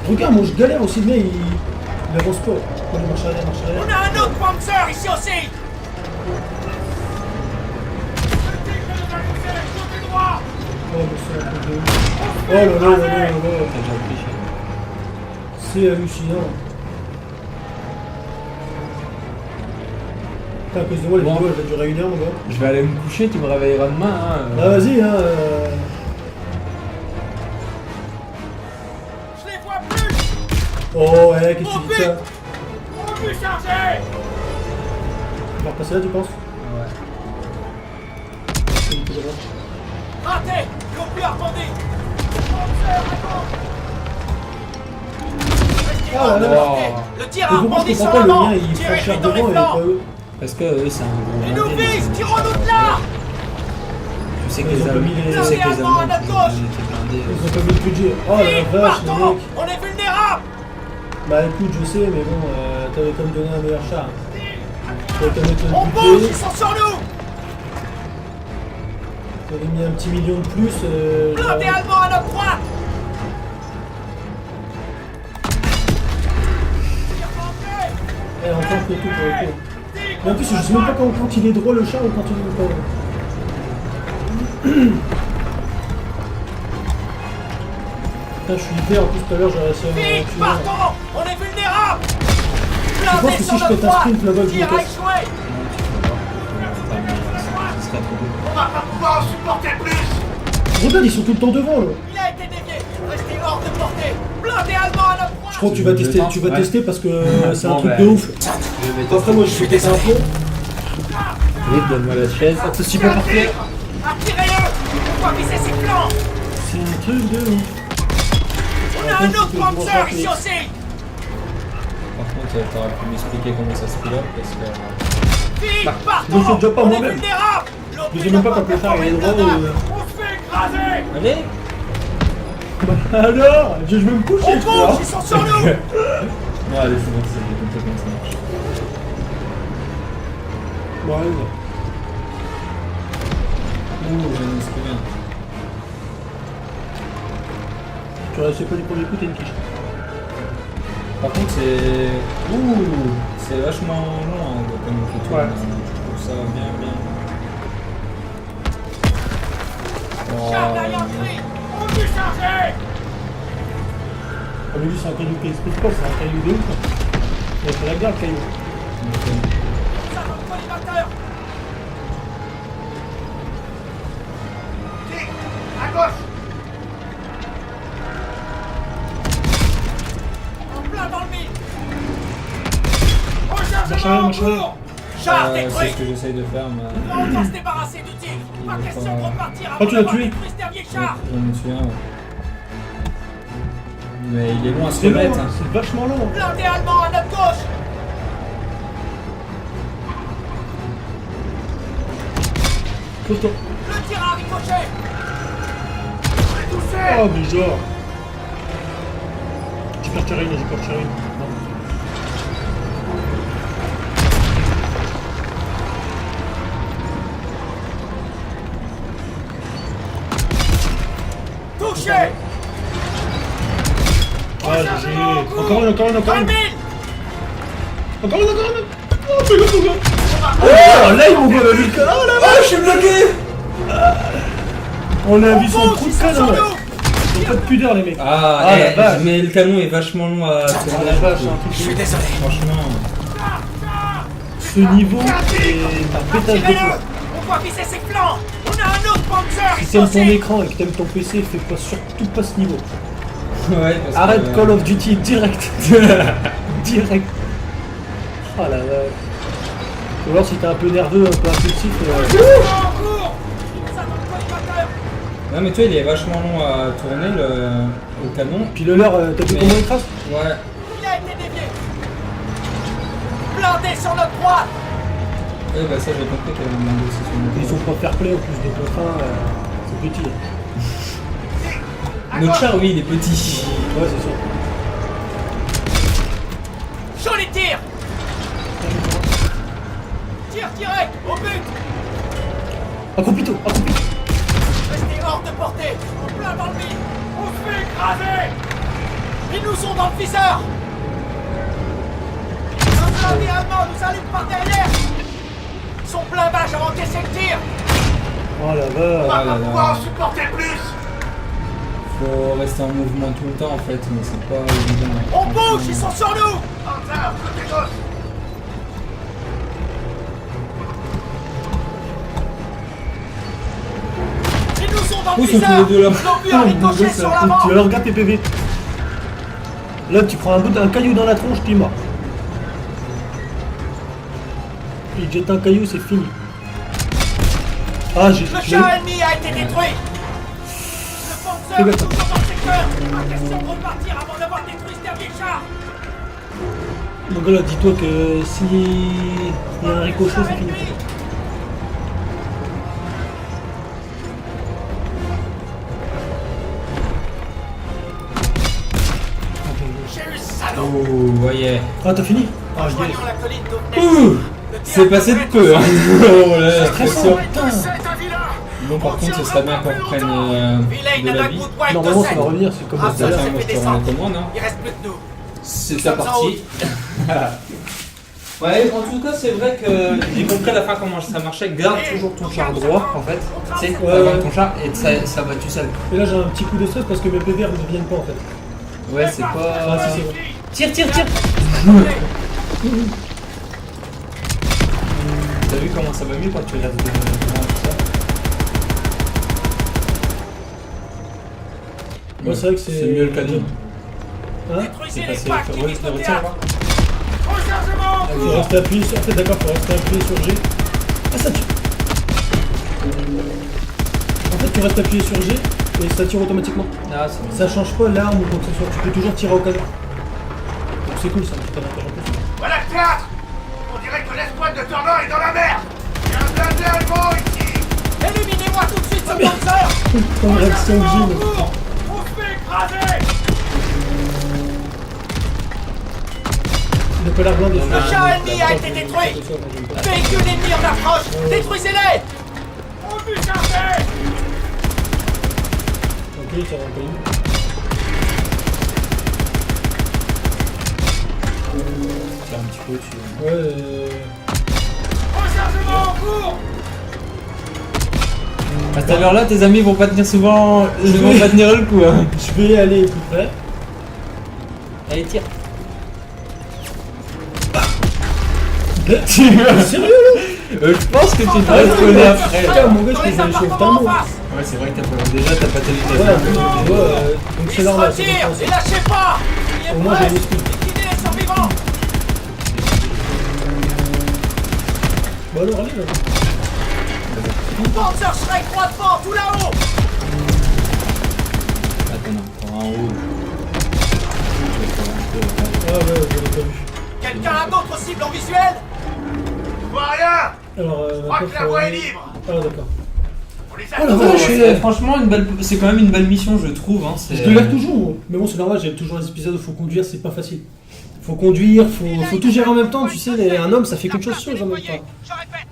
Speaker 2: Regarde, moi, je galère aussi, le mec, il avance pas. Moi, je marche arrière, marche arrière.
Speaker 8: On a un autre Panzer ici aussi. Le tigre nous a poussé. Côté droit.
Speaker 2: Oh, mais c'est un peu de... Oh là là là là là là.
Speaker 1: T'as déjà pris chez moi.
Speaker 2: C'est hallucinant. Putain, à cause de moi, les
Speaker 1: Bon.
Speaker 2: vidéos, elles vont durer 1 heure, mon gars.
Speaker 1: Je vais aller me coucher, tu me réveilleras demain. Hein.
Speaker 2: Ah, vas-y, hein.
Speaker 8: Je les vois plus.
Speaker 2: Oh, ouais, qu'est-ce que tu dis de ça?
Speaker 8: Obus chargé.
Speaker 2: On va repasser là, tu penses?
Speaker 1: Ouais.
Speaker 2: C'est une petite droite.
Speaker 8: Raté. L'obus a rebondi. Panzer à gauche. Restez
Speaker 2: Ah,
Speaker 8: hors de
Speaker 2: là,
Speaker 1: là.
Speaker 8: portée. Le tir a
Speaker 2: Mais pourquoi je
Speaker 8: rebondi sur
Speaker 2: comprends pas, le
Speaker 8: l'avant.
Speaker 2: mien, il
Speaker 8: Tirez-lui
Speaker 2: franchit
Speaker 8: dans les
Speaker 2: devant et
Speaker 8: flancs.
Speaker 2: pas eux.
Speaker 1: Parce que eux, c'est un gros.
Speaker 8: Ils nous
Speaker 1: blindé,
Speaker 8: visent.
Speaker 1: donc,
Speaker 8: Tirons-nous de là.
Speaker 1: Je sais que
Speaker 2: Ils
Speaker 1: les
Speaker 2: ont pas mis
Speaker 1: Allemands,
Speaker 2: les-
Speaker 1: je sais que les
Speaker 8: Allemands à
Speaker 1: Allemands,
Speaker 8: notre gauche.
Speaker 1: ils étaient blindés.
Speaker 2: Ils ont pas mis le budget. Oh la
Speaker 8: Vite,
Speaker 2: vache, les
Speaker 8: partons.
Speaker 2: mecs.
Speaker 8: On est vulnérable.
Speaker 2: Bah écoute, je sais, mais bon, t'avais comme donné un meilleur char. T'avais comme mettre
Speaker 8: On
Speaker 2: le
Speaker 8: bouge.
Speaker 2: budget.
Speaker 8: Ils sont sur nous.
Speaker 2: T'avais mis un petit million de plus.
Speaker 8: Blindé allemand à notre droite. Tire planté.
Speaker 2: Eh, encore que tout pour le coup. Mais en plus, je sais même pas quand il est droit le char ou quand il est pas. Putain, je suis hyper, en plus tout à l'heure j'ai réussi à
Speaker 8: Vite,
Speaker 2: tuer.
Speaker 8: partons. On est vulnérable.
Speaker 2: Je pense
Speaker 8: Blindé
Speaker 2: que
Speaker 8: sur
Speaker 2: si je
Speaker 8: notre
Speaker 2: pète un
Speaker 8: droite.
Speaker 2: sprint là-bas, je me
Speaker 8: Tir a
Speaker 2: casse.
Speaker 8: échoué.
Speaker 1: Ce serait trop beau.
Speaker 5: On va pas pouvoir en supporter plus.
Speaker 2: Regarde, ils sont tout le temps devant là.
Speaker 8: Il a été dévié. Restez hors de portée. Blindé allemand à notre droite.
Speaker 2: Je crois que tu vas tester parce que c'est un
Speaker 1: Bon,
Speaker 2: truc
Speaker 1: bah,
Speaker 2: de ouf.
Speaker 1: Je vais
Speaker 2: Après, moi je suis pété un plomb.
Speaker 1: Vite, donne-moi la chaise. Pas de soucis pour partir.
Speaker 8: Attirez-le. On va viser ses flancs.
Speaker 2: C'est un truc de ouf.
Speaker 8: On a un autre Panzer ici aussi.
Speaker 1: Par contre, t'aurais pu m'expliquer comment ça se pilote parce que.
Speaker 6: Vite,
Speaker 2: je
Speaker 6: partons.
Speaker 2: sais déjà pas
Speaker 6: On est
Speaker 2: moi-même.
Speaker 6: vulnérables.
Speaker 2: Je sais même pas quand le phare est droit ou...
Speaker 8: On se fait écraser.
Speaker 1: Allez!
Speaker 2: Alors, je vais me coucher,
Speaker 6: On
Speaker 2: je crois.
Speaker 6: bouge, ils sont sur nous.
Speaker 1: Non, allez, c'est bon, c'est complètement ça marche.
Speaker 2: Bon, allez.
Speaker 1: Ouh, je me souviens.
Speaker 2: Tu restes pas du premier coup, t'as une quiche.
Speaker 1: Par contre, c'est. Ouh! C'est vachement long, hein, comme je trouve.
Speaker 2: Ouais.
Speaker 1: Je trouve ça bien.
Speaker 6: Charge derrière le cri.
Speaker 8: On peut charger.
Speaker 2: Ah, mais lui, c'est un caillou qui explose pas, c'est un caillou de ouf. Hein. Il a fait la guerre, le caillou.
Speaker 6: Ça va le collimateur.
Speaker 5: Dick, à gauche.
Speaker 6: En plein dans le mille.
Speaker 8: Rechargement en
Speaker 2: Machin.
Speaker 8: cours.
Speaker 6: Char
Speaker 1: C'est
Speaker 6: détruit.
Speaker 1: ce que j'essaye de faire, mais.
Speaker 6: On va se débarrasser du tigre. Pas question de repartir
Speaker 2: Ah,
Speaker 6: avant
Speaker 2: tu l'as
Speaker 6: d'avoir
Speaker 2: tué.
Speaker 6: détruit ce dernier char.
Speaker 1: J'en me souviens, ouais. Mais il est long à se
Speaker 2: C'est long,
Speaker 1: remettre.
Speaker 2: hein,
Speaker 1: Hein.
Speaker 2: c'est vachement long.
Speaker 6: Blindé allemand à notre gauche.
Speaker 2: Pose-toi.
Speaker 6: Le tir a ricoché.
Speaker 2: Oh, mais genre. J'ai peur Charine. Non.
Speaker 6: Touché.
Speaker 2: Ah, GG. Encore une.
Speaker 6: Dans le mille.
Speaker 2: Encore une. Oh, fais gaffe, mon gars. Oh, là, ils m'ont pas vu le cas. Oh, là, je suis bloqué. On a vu son trou de
Speaker 6: Ils sont sur
Speaker 2: canon, ouais.
Speaker 6: nous.
Speaker 2: Ils ont pas de pudeur, les mecs.
Speaker 1: Ah,
Speaker 2: Ah, la
Speaker 1: eh,
Speaker 2: vache.
Speaker 1: mais le canon est vachement long à
Speaker 2: Ah,
Speaker 1: tourner.
Speaker 2: la vache, c'est un truc de ouf.
Speaker 4: Désolé.
Speaker 1: Franchement.
Speaker 2: Ce niveau est un pétage de
Speaker 6: Tirez-le.
Speaker 2: feu.
Speaker 6: On va viser ses flancs. On a un autre Panzer.
Speaker 2: Si t'aimes ton
Speaker 6: explosif.
Speaker 2: écran et que t'aimes ton PC, fais pas surtout pas ce niveau.
Speaker 1: Ouais, parce
Speaker 2: Arrête
Speaker 1: que,
Speaker 2: Call of Duty direct. Direct. Oh la vache. Ou alors si t'es un peu nerveux, un peu impulsif.
Speaker 6: En cours. Ça dans le collimateur.
Speaker 1: Non, mais tu vois, il est vachement long à tourner le canon.
Speaker 2: Puis le leur, t'as vu
Speaker 1: Mais-
Speaker 2: comment il trace?
Speaker 1: Ouais.
Speaker 6: Il a été dévié. Blindé sur notre droite.
Speaker 1: Ouais, bah ça, j'ai compris qu'il y avait une négociation.
Speaker 2: Ils sont pas fair play en plus des contrats, c'est petit.
Speaker 1: Notre char, oui, il est petit.
Speaker 2: Ouais, c'est ça.
Speaker 6: Chaud les tirs. Tire direct au but.
Speaker 2: Accroupis-toi, accroupis.
Speaker 6: Restez hors de portée. En plein dans le mille.
Speaker 8: On se fait écraser.
Speaker 6: Ils nous ont dans le viseur. Un blindé allemand nous allume par derrière. Son blindage a encaissé le tir.
Speaker 2: Oh la vache.
Speaker 1: Ah là
Speaker 5: Pouvoir en
Speaker 1: là.
Speaker 5: supporter plus.
Speaker 1: Faut rester en mouvement tout le temps, en fait, mais c'est pas évident.
Speaker 6: On bouge, ils sont sur nous.
Speaker 5: Panzer, côté gauche.
Speaker 6: Ils nous ont dans le
Speaker 1: Où sont tous
Speaker 6: viseur.
Speaker 1: les deux là?
Speaker 6: L'obus a ricoché sur l'avant.
Speaker 2: Tu vas regarder tes PV. Là, tu prends un caillou dans la tronche, t'es mort. Il jette un caillou, c'est fini. Ah, j'ai.
Speaker 6: Le char ennemi a été détruit. Le
Speaker 2: Fais
Speaker 6: Panzer est
Speaker 2: gaffe.
Speaker 6: toujours dans le secteur. Pas question de repartir avant d'avoir détruit ce dernier char.
Speaker 2: Mon gars, là, dis-toi que si il y a un ricochet, c'est fini.
Speaker 6: J'ai eu salaud.
Speaker 1: Oh, voyez.
Speaker 2: Ah, t'as fini? Ah, yes.
Speaker 6: Rejoignons la colline d'Openay.
Speaker 1: Ouh! C'est passé de peu, hein. Oh là, la pression.
Speaker 2: Putain.
Speaker 5: C'est un vilain.
Speaker 1: Bon, par contre, ce serait bien qu'on reprenne
Speaker 6: Vilaine
Speaker 1: de
Speaker 6: a
Speaker 1: la
Speaker 6: un
Speaker 1: vie.
Speaker 6: coup de white
Speaker 2: Normalement,
Speaker 6: de
Speaker 2: ça va revenir, c'est comme
Speaker 6: Ah,
Speaker 2: tout
Speaker 6: ça,
Speaker 2: à l'heure.
Speaker 6: c'est
Speaker 1: Moi,
Speaker 6: fait
Speaker 1: je te rends la
Speaker 6: descendre.
Speaker 1: commande, hein.
Speaker 6: Il reste plus que nous.
Speaker 1: C'est
Speaker 6: Nous
Speaker 1: sa
Speaker 6: sommes en
Speaker 1: partie. Ouais, en tout cas, c'est vrai que j'ai compris à la fin comment ça marchait. Garde toujours ton char droit, en fait. Tu sais,
Speaker 2: Ouais, ouais.
Speaker 1: ton char et ça va tout seul.
Speaker 2: Et là, j'ai un petit coup de stress parce que mes PVR ne viennent pas en fait.
Speaker 1: Ouais, c'est
Speaker 2: Ah,
Speaker 1: pas.
Speaker 2: si, c'est bon.
Speaker 1: Tire, tire, tire! T'as vu comment ça va mieux quand tu regardes devant tout ça?
Speaker 2: Ouais, c'est vrai que c'est.
Speaker 1: C'est mieux le canon.
Speaker 2: Hein?
Speaker 6: Détruisez
Speaker 1: C'est
Speaker 6: les
Speaker 1: passé.
Speaker 6: packs qui
Speaker 1: Ouais,
Speaker 6: visent
Speaker 1: je
Speaker 6: le
Speaker 1: le retiens,
Speaker 6: théâtre.
Speaker 8: Rechargement en
Speaker 2: Faut
Speaker 8: cours.
Speaker 2: rester appuyé sur. En fait, d'accord, faut rester appuyé sur G. Ah, ça tue! En fait, tu restes appuyé sur G et ça tire automatiquement.
Speaker 1: Ah, c'est
Speaker 2: Ça change pas l'arme ou quoi que ce soit, tu peux toujours tirer au canon. Donc c'est cool ça, ça t'avantage en plus.
Speaker 7: 4. On dirait que l'escouade de Turner est dans la merde. Il y a un blindé allemand ici.
Speaker 8: Éliminez-moi tout de suite ce panzer.
Speaker 2: Comme réaction de
Speaker 8: Rechargement en
Speaker 2: Gilles.
Speaker 8: cours. On se fait écraser.
Speaker 2: Le colère blanc de
Speaker 8: Le char ennemi a été détruit. Véhicule ennemi en approche. Détruisez-les. On peut charger.
Speaker 2: Ok, il s'en rend pas une.
Speaker 1: C'est un petit peu au-dessus.
Speaker 2: Ouais,
Speaker 8: Rechargement en cours.
Speaker 1: À cette heure-là, tes amis vont pas tenir souvent. Ils vont pas tenir le coup, hein.
Speaker 2: je vais aller plus près.
Speaker 1: Allez, tire.
Speaker 2: Sérieux là?
Speaker 1: Je pense que tu devrais te connaître après.
Speaker 2: Putain, mon gars, je peux
Speaker 8: Les
Speaker 2: aller chauffer
Speaker 8: appartements en
Speaker 2: moi.
Speaker 8: face.
Speaker 1: Ouais, c'est vrai que t'as pas. Déjà, t'as pas télé.
Speaker 2: Voilà, tu vois, donc
Speaker 8: Ils
Speaker 2: c'est
Speaker 8: se
Speaker 2: normal, c'est
Speaker 8: retirent.
Speaker 2: bon.
Speaker 8: Et lâchez pas. Il est
Speaker 2: Au moins,
Speaker 8: prêt.
Speaker 2: j'ai les skills.
Speaker 8: Liquidez les survivants.
Speaker 2: Bon alors, allez là.
Speaker 8: Panzer Shrek 3 devant, tout là-haut.
Speaker 1: Attends, non, encore un haut.
Speaker 2: Ah ouais, je l'ai pas vu.
Speaker 8: Quelqu'un a d'autres cibles en visuel.
Speaker 7: Je vois rien.
Speaker 2: Alors,
Speaker 7: Je crois que la voie est libre.
Speaker 2: Ah d'accord.
Speaker 7: On les
Speaker 2: Oh la
Speaker 7: a
Speaker 2: vache,
Speaker 1: C'est franchement c'est quand même une belle mission, je trouve. Hein.
Speaker 2: Je galère toujours, mais bon c'est normal, j'aime toujours les épisodes où faut conduire, c'est pas facile. Faut conduire, faut tout gérer en même temps, tu sais, un homme ça fait qu'une chose en même temps.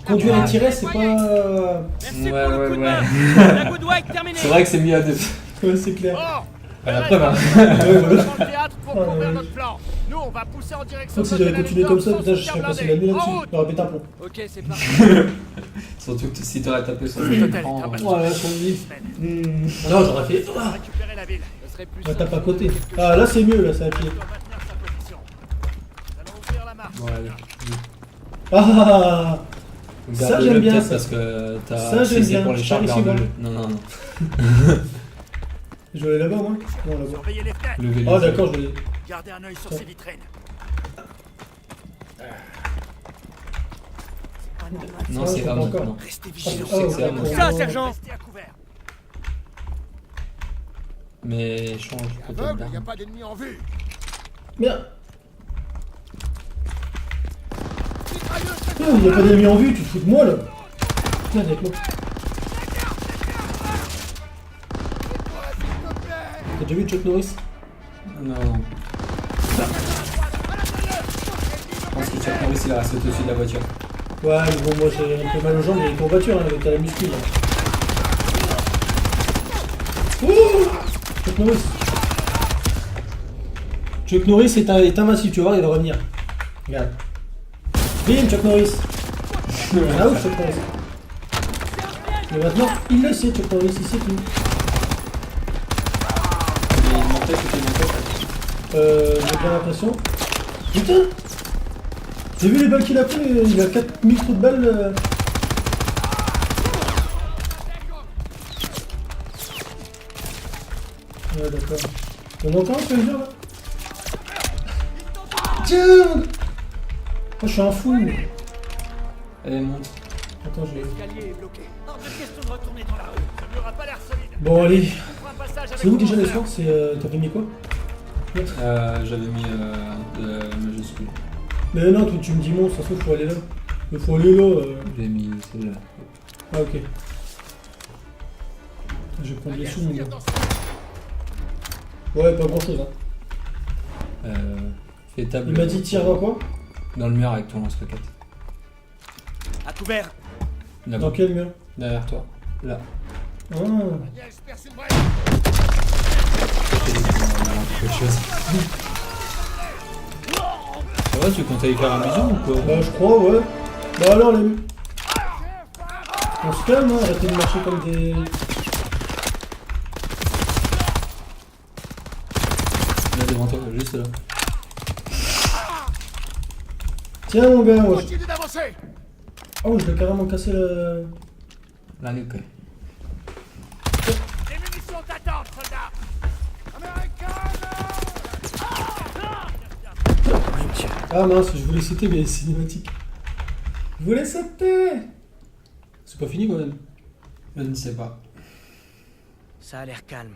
Speaker 2: Conduire et tirer c'est pas...
Speaker 6: Merci
Speaker 1: Ouais,
Speaker 6: pour le
Speaker 1: ouais,
Speaker 6: coup de
Speaker 1: ouais.
Speaker 6: main. La good wife terminée.
Speaker 1: C'est vrai que c'est mieux à deux.
Speaker 2: Ouais c'est clair.
Speaker 5: Bon,
Speaker 1: La preuve, hein.
Speaker 2: Ouais, voilà.
Speaker 5: dans le théâtre pour
Speaker 2: Ah,
Speaker 5: couvrir
Speaker 2: ouais.
Speaker 5: notre plan. Nous, on va pousser en
Speaker 2: Je
Speaker 5: direction
Speaker 2: crois que si j'avais continué comme ça, putain je serais passé la nuit
Speaker 5: En
Speaker 2: là-dessus,
Speaker 5: route.
Speaker 2: j'aurais pété un plomb.
Speaker 6: Ok, c'est parti.
Speaker 1: Surtout que si t'aurais tapé sur
Speaker 5: Hôtel
Speaker 1: le
Speaker 5: est
Speaker 1: écran.
Speaker 5: abattu.
Speaker 2: Voilà, son lit. Non j'aurais fait... Ah,
Speaker 5: Récupérer la ville.
Speaker 6: Ce serait plus
Speaker 2: on tape à côté. Ah là c'est mieux, là c'est à pied.
Speaker 5: On doit maintenir sa position. Nous allons ouvrir la marche.
Speaker 1: Ouais.
Speaker 2: Ah ça,
Speaker 1: Garde-le
Speaker 2: j'aime bien,
Speaker 1: peut-être
Speaker 2: ça.
Speaker 1: parce que
Speaker 2: Ça,
Speaker 1: t'as
Speaker 2: j'aime
Speaker 1: si c'est
Speaker 2: bien.
Speaker 1: pour les chars,
Speaker 2: Par ici,
Speaker 1: garde-le.
Speaker 2: bon.
Speaker 1: Non, non, non.
Speaker 2: Je vais aller là-bas moi. Non là-bas.
Speaker 5: Surveillez les fenêtres.
Speaker 1: Levez-les.
Speaker 2: Ah d'accord, je vais aller...
Speaker 5: Gardez un œil sur
Speaker 2: Tiens.
Speaker 5: ces vitrines.
Speaker 1: Non,
Speaker 2: Ah,
Speaker 1: c'est
Speaker 2: je
Speaker 1: pas
Speaker 2: comprends encore.
Speaker 1: maintenant.
Speaker 5: Restez
Speaker 2: Ah,
Speaker 5: vigilants.
Speaker 2: ah,
Speaker 1: c'est
Speaker 2: d'accord.
Speaker 6: ça, sergent.
Speaker 5: Restez à couvert.
Speaker 1: Mais change peut-être
Speaker 5: Aveugle, il n'y a
Speaker 1: d'arme.
Speaker 5: pas d'ennemis en vue.
Speaker 2: Merde.
Speaker 5: Mitrailleuse,
Speaker 2: Putain, il y a pas d'ennemis en vue, tu te fous de moi là. Putain, avec moi. T'as déjà vu Chuck Norris?
Speaker 1: Non, non. Je pense que Chuck Norris il a sauté au-dessus de la voiture.
Speaker 2: Ouais, mais bon, moi j'ai un peu mal aux jambes, mais il est en voiture hein, avec la muscu là. Ouh Chuck Norris. Chuck Norris est invincible, tu vas voir, il va revenir. Regarde. Bim, Chuck Norris. Ah ouf, Chuck Norris. Mais maintenant, il le sait, Chuck Norris, il sait tout.
Speaker 1: Il est monté, c'était monté.
Speaker 2: J'ai bien l'impression. Putain! J'ai vu les balles qu'il a pris, il a 4000 trous de balles. Ouais, d'accord. On entend ce que je veux dire là? Tiens! Moi je suis un fou!
Speaker 1: Allez, monte.
Speaker 2: Attends, je vais.
Speaker 8: L'escalier est bloqué. Hors de question de retourner dans la rue.
Speaker 5: ça n'aura pas l'air solide.
Speaker 2: Bon, allez.
Speaker 5: On prend un passage avec
Speaker 2: C'est où déjà
Speaker 5: le
Speaker 2: les
Speaker 5: lanceur.
Speaker 2: soirs? T'avais mis quoi?
Speaker 1: J'avais mis de majuscule.
Speaker 2: Mais non, toi, tu me dis mon, ça se trouve, faut aller là. Il faut aller là.
Speaker 1: J'ai mis celle-là.
Speaker 2: Ah, ok. Je vais prendre les sous, mon gars. Ouais, pas grand chose, hein.
Speaker 1: Fais table.
Speaker 2: Il m'a dit tire dans quoi?
Speaker 1: Dans le mur avec ton lance-roquette.
Speaker 8: À couvert.
Speaker 1: Là-bas.
Speaker 2: Dans quel mur?
Speaker 1: Derrière toi. Là.
Speaker 2: Ah.
Speaker 5: Agnès, perce une brèche.
Speaker 1: Quelque chose. Ça va, tu comptes aller faire un bisou ou quoi?
Speaker 2: Bah, je crois, ouais. Bah, alors, les. On se calme, hein, arrêtez de marcher comme des.
Speaker 1: Là devant toi, juste là.
Speaker 2: Tiens, mon gars, moi.
Speaker 5: Continue d'avancer.
Speaker 2: Oh, je vais carrément casser le.
Speaker 1: La nuque.
Speaker 5: Les munitions t'attendent, soldat.
Speaker 2: Ah mince, je voulais sauter, mais cinématique. Je voulais sauter! C'est pas fini quand même.
Speaker 1: Je ne sais pas.
Speaker 3: Ça a l'air calme,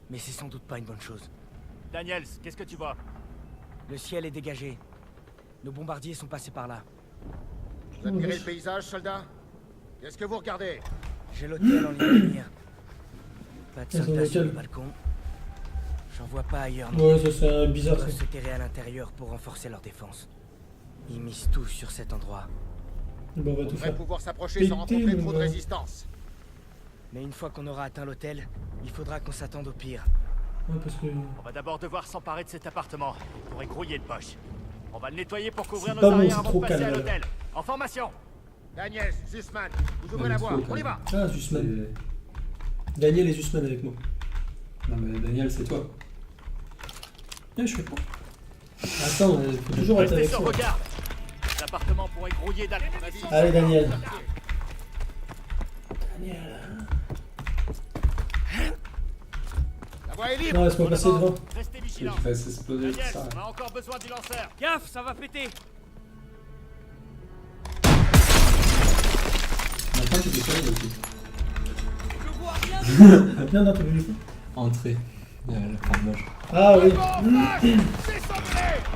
Speaker 3: mais c'est sans doute pas une bonne chose.
Speaker 5: Daniels, qu'est-ce que tu vois?
Speaker 3: Le ciel est dégagé. Nos bombardiers sont passés par là.
Speaker 5: Vous admirez le paysage, soldat? Qu'est-ce que vous regardez?
Speaker 3: J'ai l'hôtel en ligne de mire. Pas de
Speaker 2: Ils ont
Speaker 3: soldats sur le
Speaker 2: l'hôtel.
Speaker 3: balcon. J'en vois pas ailleurs. Non.
Speaker 2: Ouais, ça c'est bizarre
Speaker 3: Ils
Speaker 2: ça.
Speaker 3: doivent se terrer à l'intérieur pour renforcer leur défense. Ils misent tout sur cet endroit.
Speaker 2: Bon, on va
Speaker 5: On
Speaker 2: tout
Speaker 5: devrait
Speaker 2: faire.
Speaker 5: pouvoir s'approcher sans
Speaker 2: Péter,
Speaker 5: rencontrer
Speaker 2: le
Speaker 5: trop de
Speaker 2: gars.
Speaker 5: résistance.
Speaker 3: Mais une fois qu'on aura atteint l'hôtel, il faudra qu'on s'attende au pire.
Speaker 2: Ouais, parce que.
Speaker 8: On va d'abord devoir s'emparer de cet appartement. Il pourrait grouiller de poche. On va le nettoyer pour couvrir
Speaker 2: C'est
Speaker 8: nos
Speaker 2: pas bon,
Speaker 8: arrières
Speaker 2: c'est
Speaker 8: avant
Speaker 2: trop
Speaker 8: de passer
Speaker 2: calme,
Speaker 8: à
Speaker 2: là.
Speaker 8: l'hôtel. En formation.
Speaker 5: Daniel, Zussman, vous ouvrez
Speaker 1: Ouais,
Speaker 5: la
Speaker 1: trop
Speaker 5: voie,
Speaker 1: calme.
Speaker 5: on y va.
Speaker 2: Ah, Zussman.
Speaker 1: C'est-
Speaker 2: Daniel et Zussman avec moi.
Speaker 1: Non mais Daniel, c'est toi.
Speaker 2: Eh, je fais pas. Attends, il faut toujours être
Speaker 8: Restez
Speaker 2: avec
Speaker 8: sur
Speaker 2: moi.
Speaker 8: vos gardes. L'appartement pourrait grouiller d'alcool.
Speaker 2: Allez, Daniel.
Speaker 5: La voie est libre.
Speaker 2: Non, laisse-moi passer devant.
Speaker 8: Restez
Speaker 1: Que tu
Speaker 8: vigilants.
Speaker 1: fasses exploser tout
Speaker 8: Daniel,
Speaker 1: ça.
Speaker 8: on a encore besoin du lanceur.
Speaker 6: Gaffe, ça va péter.
Speaker 1: Maintenant tu peux faire aussi.
Speaker 6: Je vois rien.
Speaker 2: Viens dans ton véhicule.
Speaker 1: Entrée. Le fromage.
Speaker 2: Ah oui.
Speaker 5: Descendez.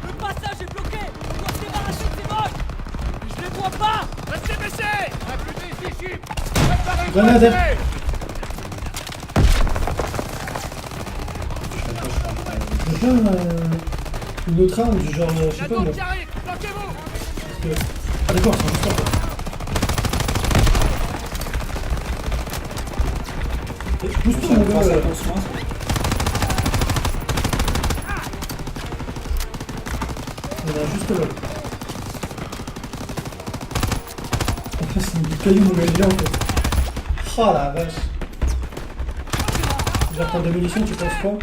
Speaker 6: Le passage est bloqué. On doit se débarrasser de ces moches. Je les vois pas.
Speaker 8: Restez baissés.
Speaker 5: Imprimez ici, Chip. Préparez-vous à
Speaker 2: Grenade.
Speaker 5: tirer.
Speaker 2: Je veux pas une autre arme du genre, je
Speaker 8: Il y
Speaker 2: sais
Speaker 8: a
Speaker 2: pas moi.
Speaker 8: d'autres qui arrivent. Bloquez-vous.
Speaker 2: Parce que... Ah d'accord, c'est juste ça. Pousse-toi mon gars. Il y en a juste là. En fait, c'est une caillou mon gars, il est là en fait. Oh la vache. Je vais reprendre des munitions, tu penses quoi?
Speaker 1: Ouais.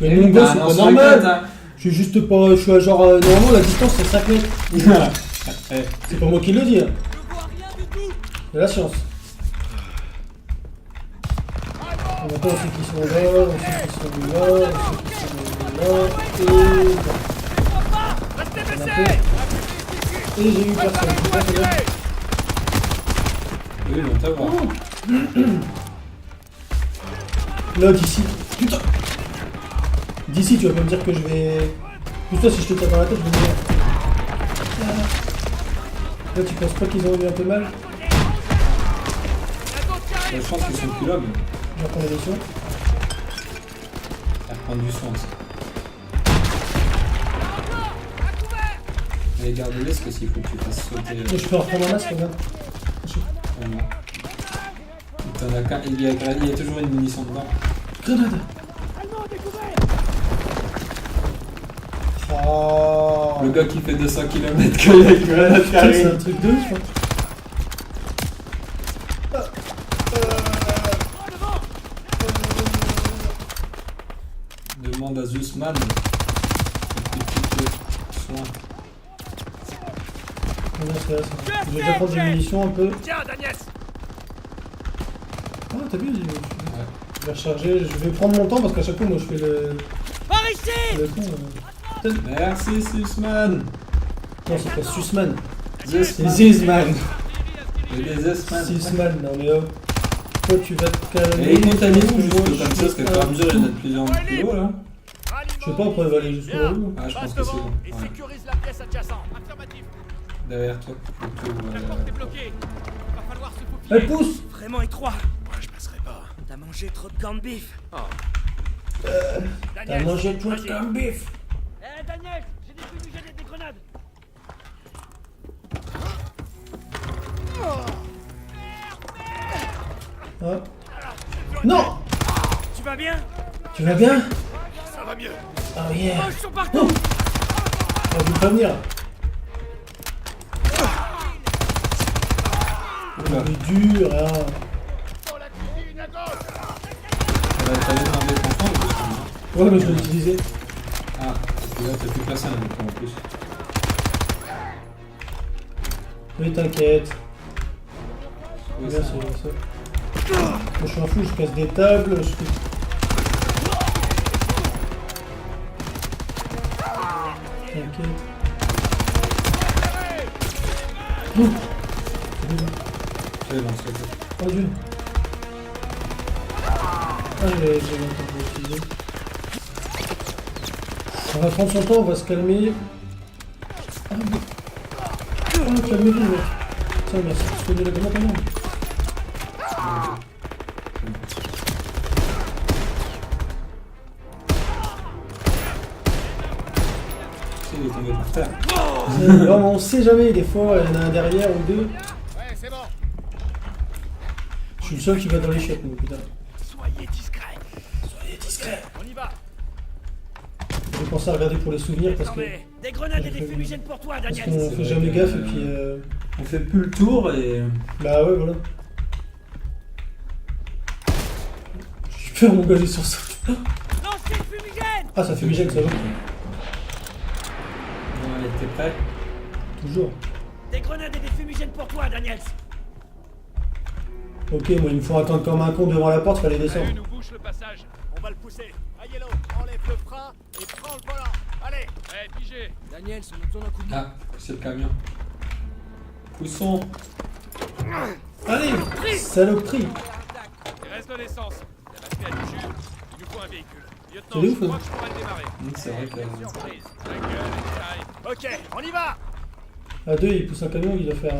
Speaker 2: Mais
Speaker 1: Eh
Speaker 2: mon
Speaker 1: oui,
Speaker 2: gars,
Speaker 1: t'as
Speaker 2: c'est
Speaker 1: un
Speaker 2: pas
Speaker 1: lance-roquette,
Speaker 2: normal. Je suis juste pas... Je suis à genre... normalement, la distance, c'est 5 mètres.
Speaker 1: Eh,
Speaker 2: C'est pas moi qui le dis. Hein.
Speaker 6: Je vois rien du tout.
Speaker 2: Il y a la chance. On entend ceux qui sont là, on sait qui sont là, on sait qui sont là, et...
Speaker 8: Restez
Speaker 2: On a
Speaker 8: baissés.
Speaker 2: fait... Et j'ai eu personne.
Speaker 5: Préparez-vous à tirer.
Speaker 1: oui, ils vont t'avoir.
Speaker 2: Là, d'ici. Putain. D'ici, tu vas pas me dire que je vais... Putain, si je te tire dans la tête, je vais mourir. Là, tu penses pas qu'ils ont eu un peu mal?
Speaker 1: Je pense qu'ils sont plus là, mais
Speaker 2: Je reprends les missions.
Speaker 1: ça reprend du sens. Allez, garde-les parce que s'il faut que tu fasses sauter.
Speaker 2: Mais je peux en reprendre un masque, regarde.
Speaker 1: Voilà. T'en as qu'un, il y a toujours une munition dedans.
Speaker 2: Grenade. Oh.
Speaker 1: Le gars qui fait 200 km quand il y a une grenade qui
Speaker 2: C'est un
Speaker 1: arrive.
Speaker 2: truc de ouf, hein.
Speaker 1: Demande à Zussman. Soin.
Speaker 2: Là, c'est là, c'est là. Je vais déjà prendre des munitions un peu.
Speaker 8: Tiens, Daniel.
Speaker 2: Ah, t'as vu, je vais recharger. Je vais prendre mon temps parce qu'à chaque fois, moi, je fais le
Speaker 6: Par ici.
Speaker 2: con.
Speaker 1: Merci Zussman.
Speaker 2: Non, c'est pas Sussman. C'est
Speaker 1: Zussman.
Speaker 2: Zizman.
Speaker 1: Il y a des Zussman.
Speaker 2: Zizman, non mais hop. Toi, tu vas te calmer.
Speaker 1: Et il compte à nous,
Speaker 2: Moi,
Speaker 1: juste comme ça,
Speaker 2: je
Speaker 1: parce qu'à fur et à mesure, il y en a de plus en plus haut là.
Speaker 2: Je sais pas, après, elle va aller jusqu'au bout.
Speaker 1: Ah, je pense
Speaker 8: Passe
Speaker 1: que c'est
Speaker 8: devant
Speaker 1: bon.
Speaker 8: et
Speaker 1: Ouais.
Speaker 8: sécurise la pièce adjacente. Affirmatif.
Speaker 1: Derrière toi. Plutôt,
Speaker 6: La porte est bloquée. Va falloir se faufiler.
Speaker 2: Elle pousse.
Speaker 3: Vraiment étroit. Moi, je passerai pas. T'as mangé trop de corned beef.
Speaker 2: T'as
Speaker 8: Daniel,
Speaker 2: mangé tout
Speaker 8: vas-y.
Speaker 2: comme bif.
Speaker 6: Eh Daniel, j'ai des fumigènes et des grenades.
Speaker 2: Ah. Non.
Speaker 6: Tu vas bien?
Speaker 2: Tu vas bien?
Speaker 8: Ça va mieux.
Speaker 2: Oh yeah.
Speaker 6: Oh, ils sont partout.
Speaker 2: On va vous prévenir.
Speaker 1: Oula.
Speaker 2: C'est dur, hein.
Speaker 5: Dans la cuisine à gauche.
Speaker 1: T'avais demandé ton temps ou pas?
Speaker 2: Ouais, mais je l'ai utilisé.
Speaker 1: Ah, parce que là t'as plus personne avec toi en plus.
Speaker 2: Oui, t'inquiète.
Speaker 1: Oui,
Speaker 2: Bien,
Speaker 1: ça.
Speaker 2: c'est ça. Moi, je suis un fou, je casse des tables, je fais... T'inquiète. Oh.
Speaker 1: Tu es dans ce côté.
Speaker 2: Oh Dieu. Ah, j'ai longtemps pour l'utiliser. On va prendre son temps, on va se calmer. Ah, calmez-vous, mec. Tiens, merci. Soignez la commande, commande.
Speaker 1: Il est tombé par terre.
Speaker 2: On sait jamais, des fois il y en a un derrière ou deux.
Speaker 5: Ouais, c'est bon.
Speaker 2: Je suis le seul qui va dans les chiottes, moi, putain.
Speaker 6: Soyez discret.
Speaker 2: Soyez discret.
Speaker 6: On y va.
Speaker 2: J'ai pensé à regarder pour les souvenirs parce
Speaker 6: Non
Speaker 2: que.
Speaker 6: mais, des grenades et des fumigènes pour toi,
Speaker 2: Parce
Speaker 6: Daniel.
Speaker 2: qu'on fait jamais gaffe et puis.
Speaker 1: On fait plus le tour et.
Speaker 2: Bah ouais, voilà. J'ai peur, mon gars, j'ai sur ça.
Speaker 6: Lancez le fumigène.
Speaker 2: Ah, ça fait fumigène, ça va.
Speaker 1: Ouais, t'es prêt?
Speaker 2: Toujours.
Speaker 6: Des grenades et des fumigènes pour toi, Daniels.
Speaker 2: Ok, moi, il me faut attendre comme un con devant la porte, fallait descendre.
Speaker 8: nous bouche le passage.
Speaker 5: On va le pousser. Ayello, enlève le frein et prends le volant. Allez.
Speaker 8: Eh, pigé.
Speaker 6: Daniels, on a besoin d'un coup de main.
Speaker 1: Ah, c'est le camion. Poussons.
Speaker 2: Allez, saloperie.
Speaker 8: Il reste de l'essence. La batterie a du jus. Il nous faut un véhicule. Lieutenant,
Speaker 2: C'est
Speaker 8: je
Speaker 2: ouf,
Speaker 8: crois
Speaker 2: hein.
Speaker 8: que je pourrais le démarrer.
Speaker 1: C'est vrai que.
Speaker 8: Surprise. La gueule, ça arrive.
Speaker 5: Ok, on y va.
Speaker 2: À deux, il pousse un camion, il doit faire.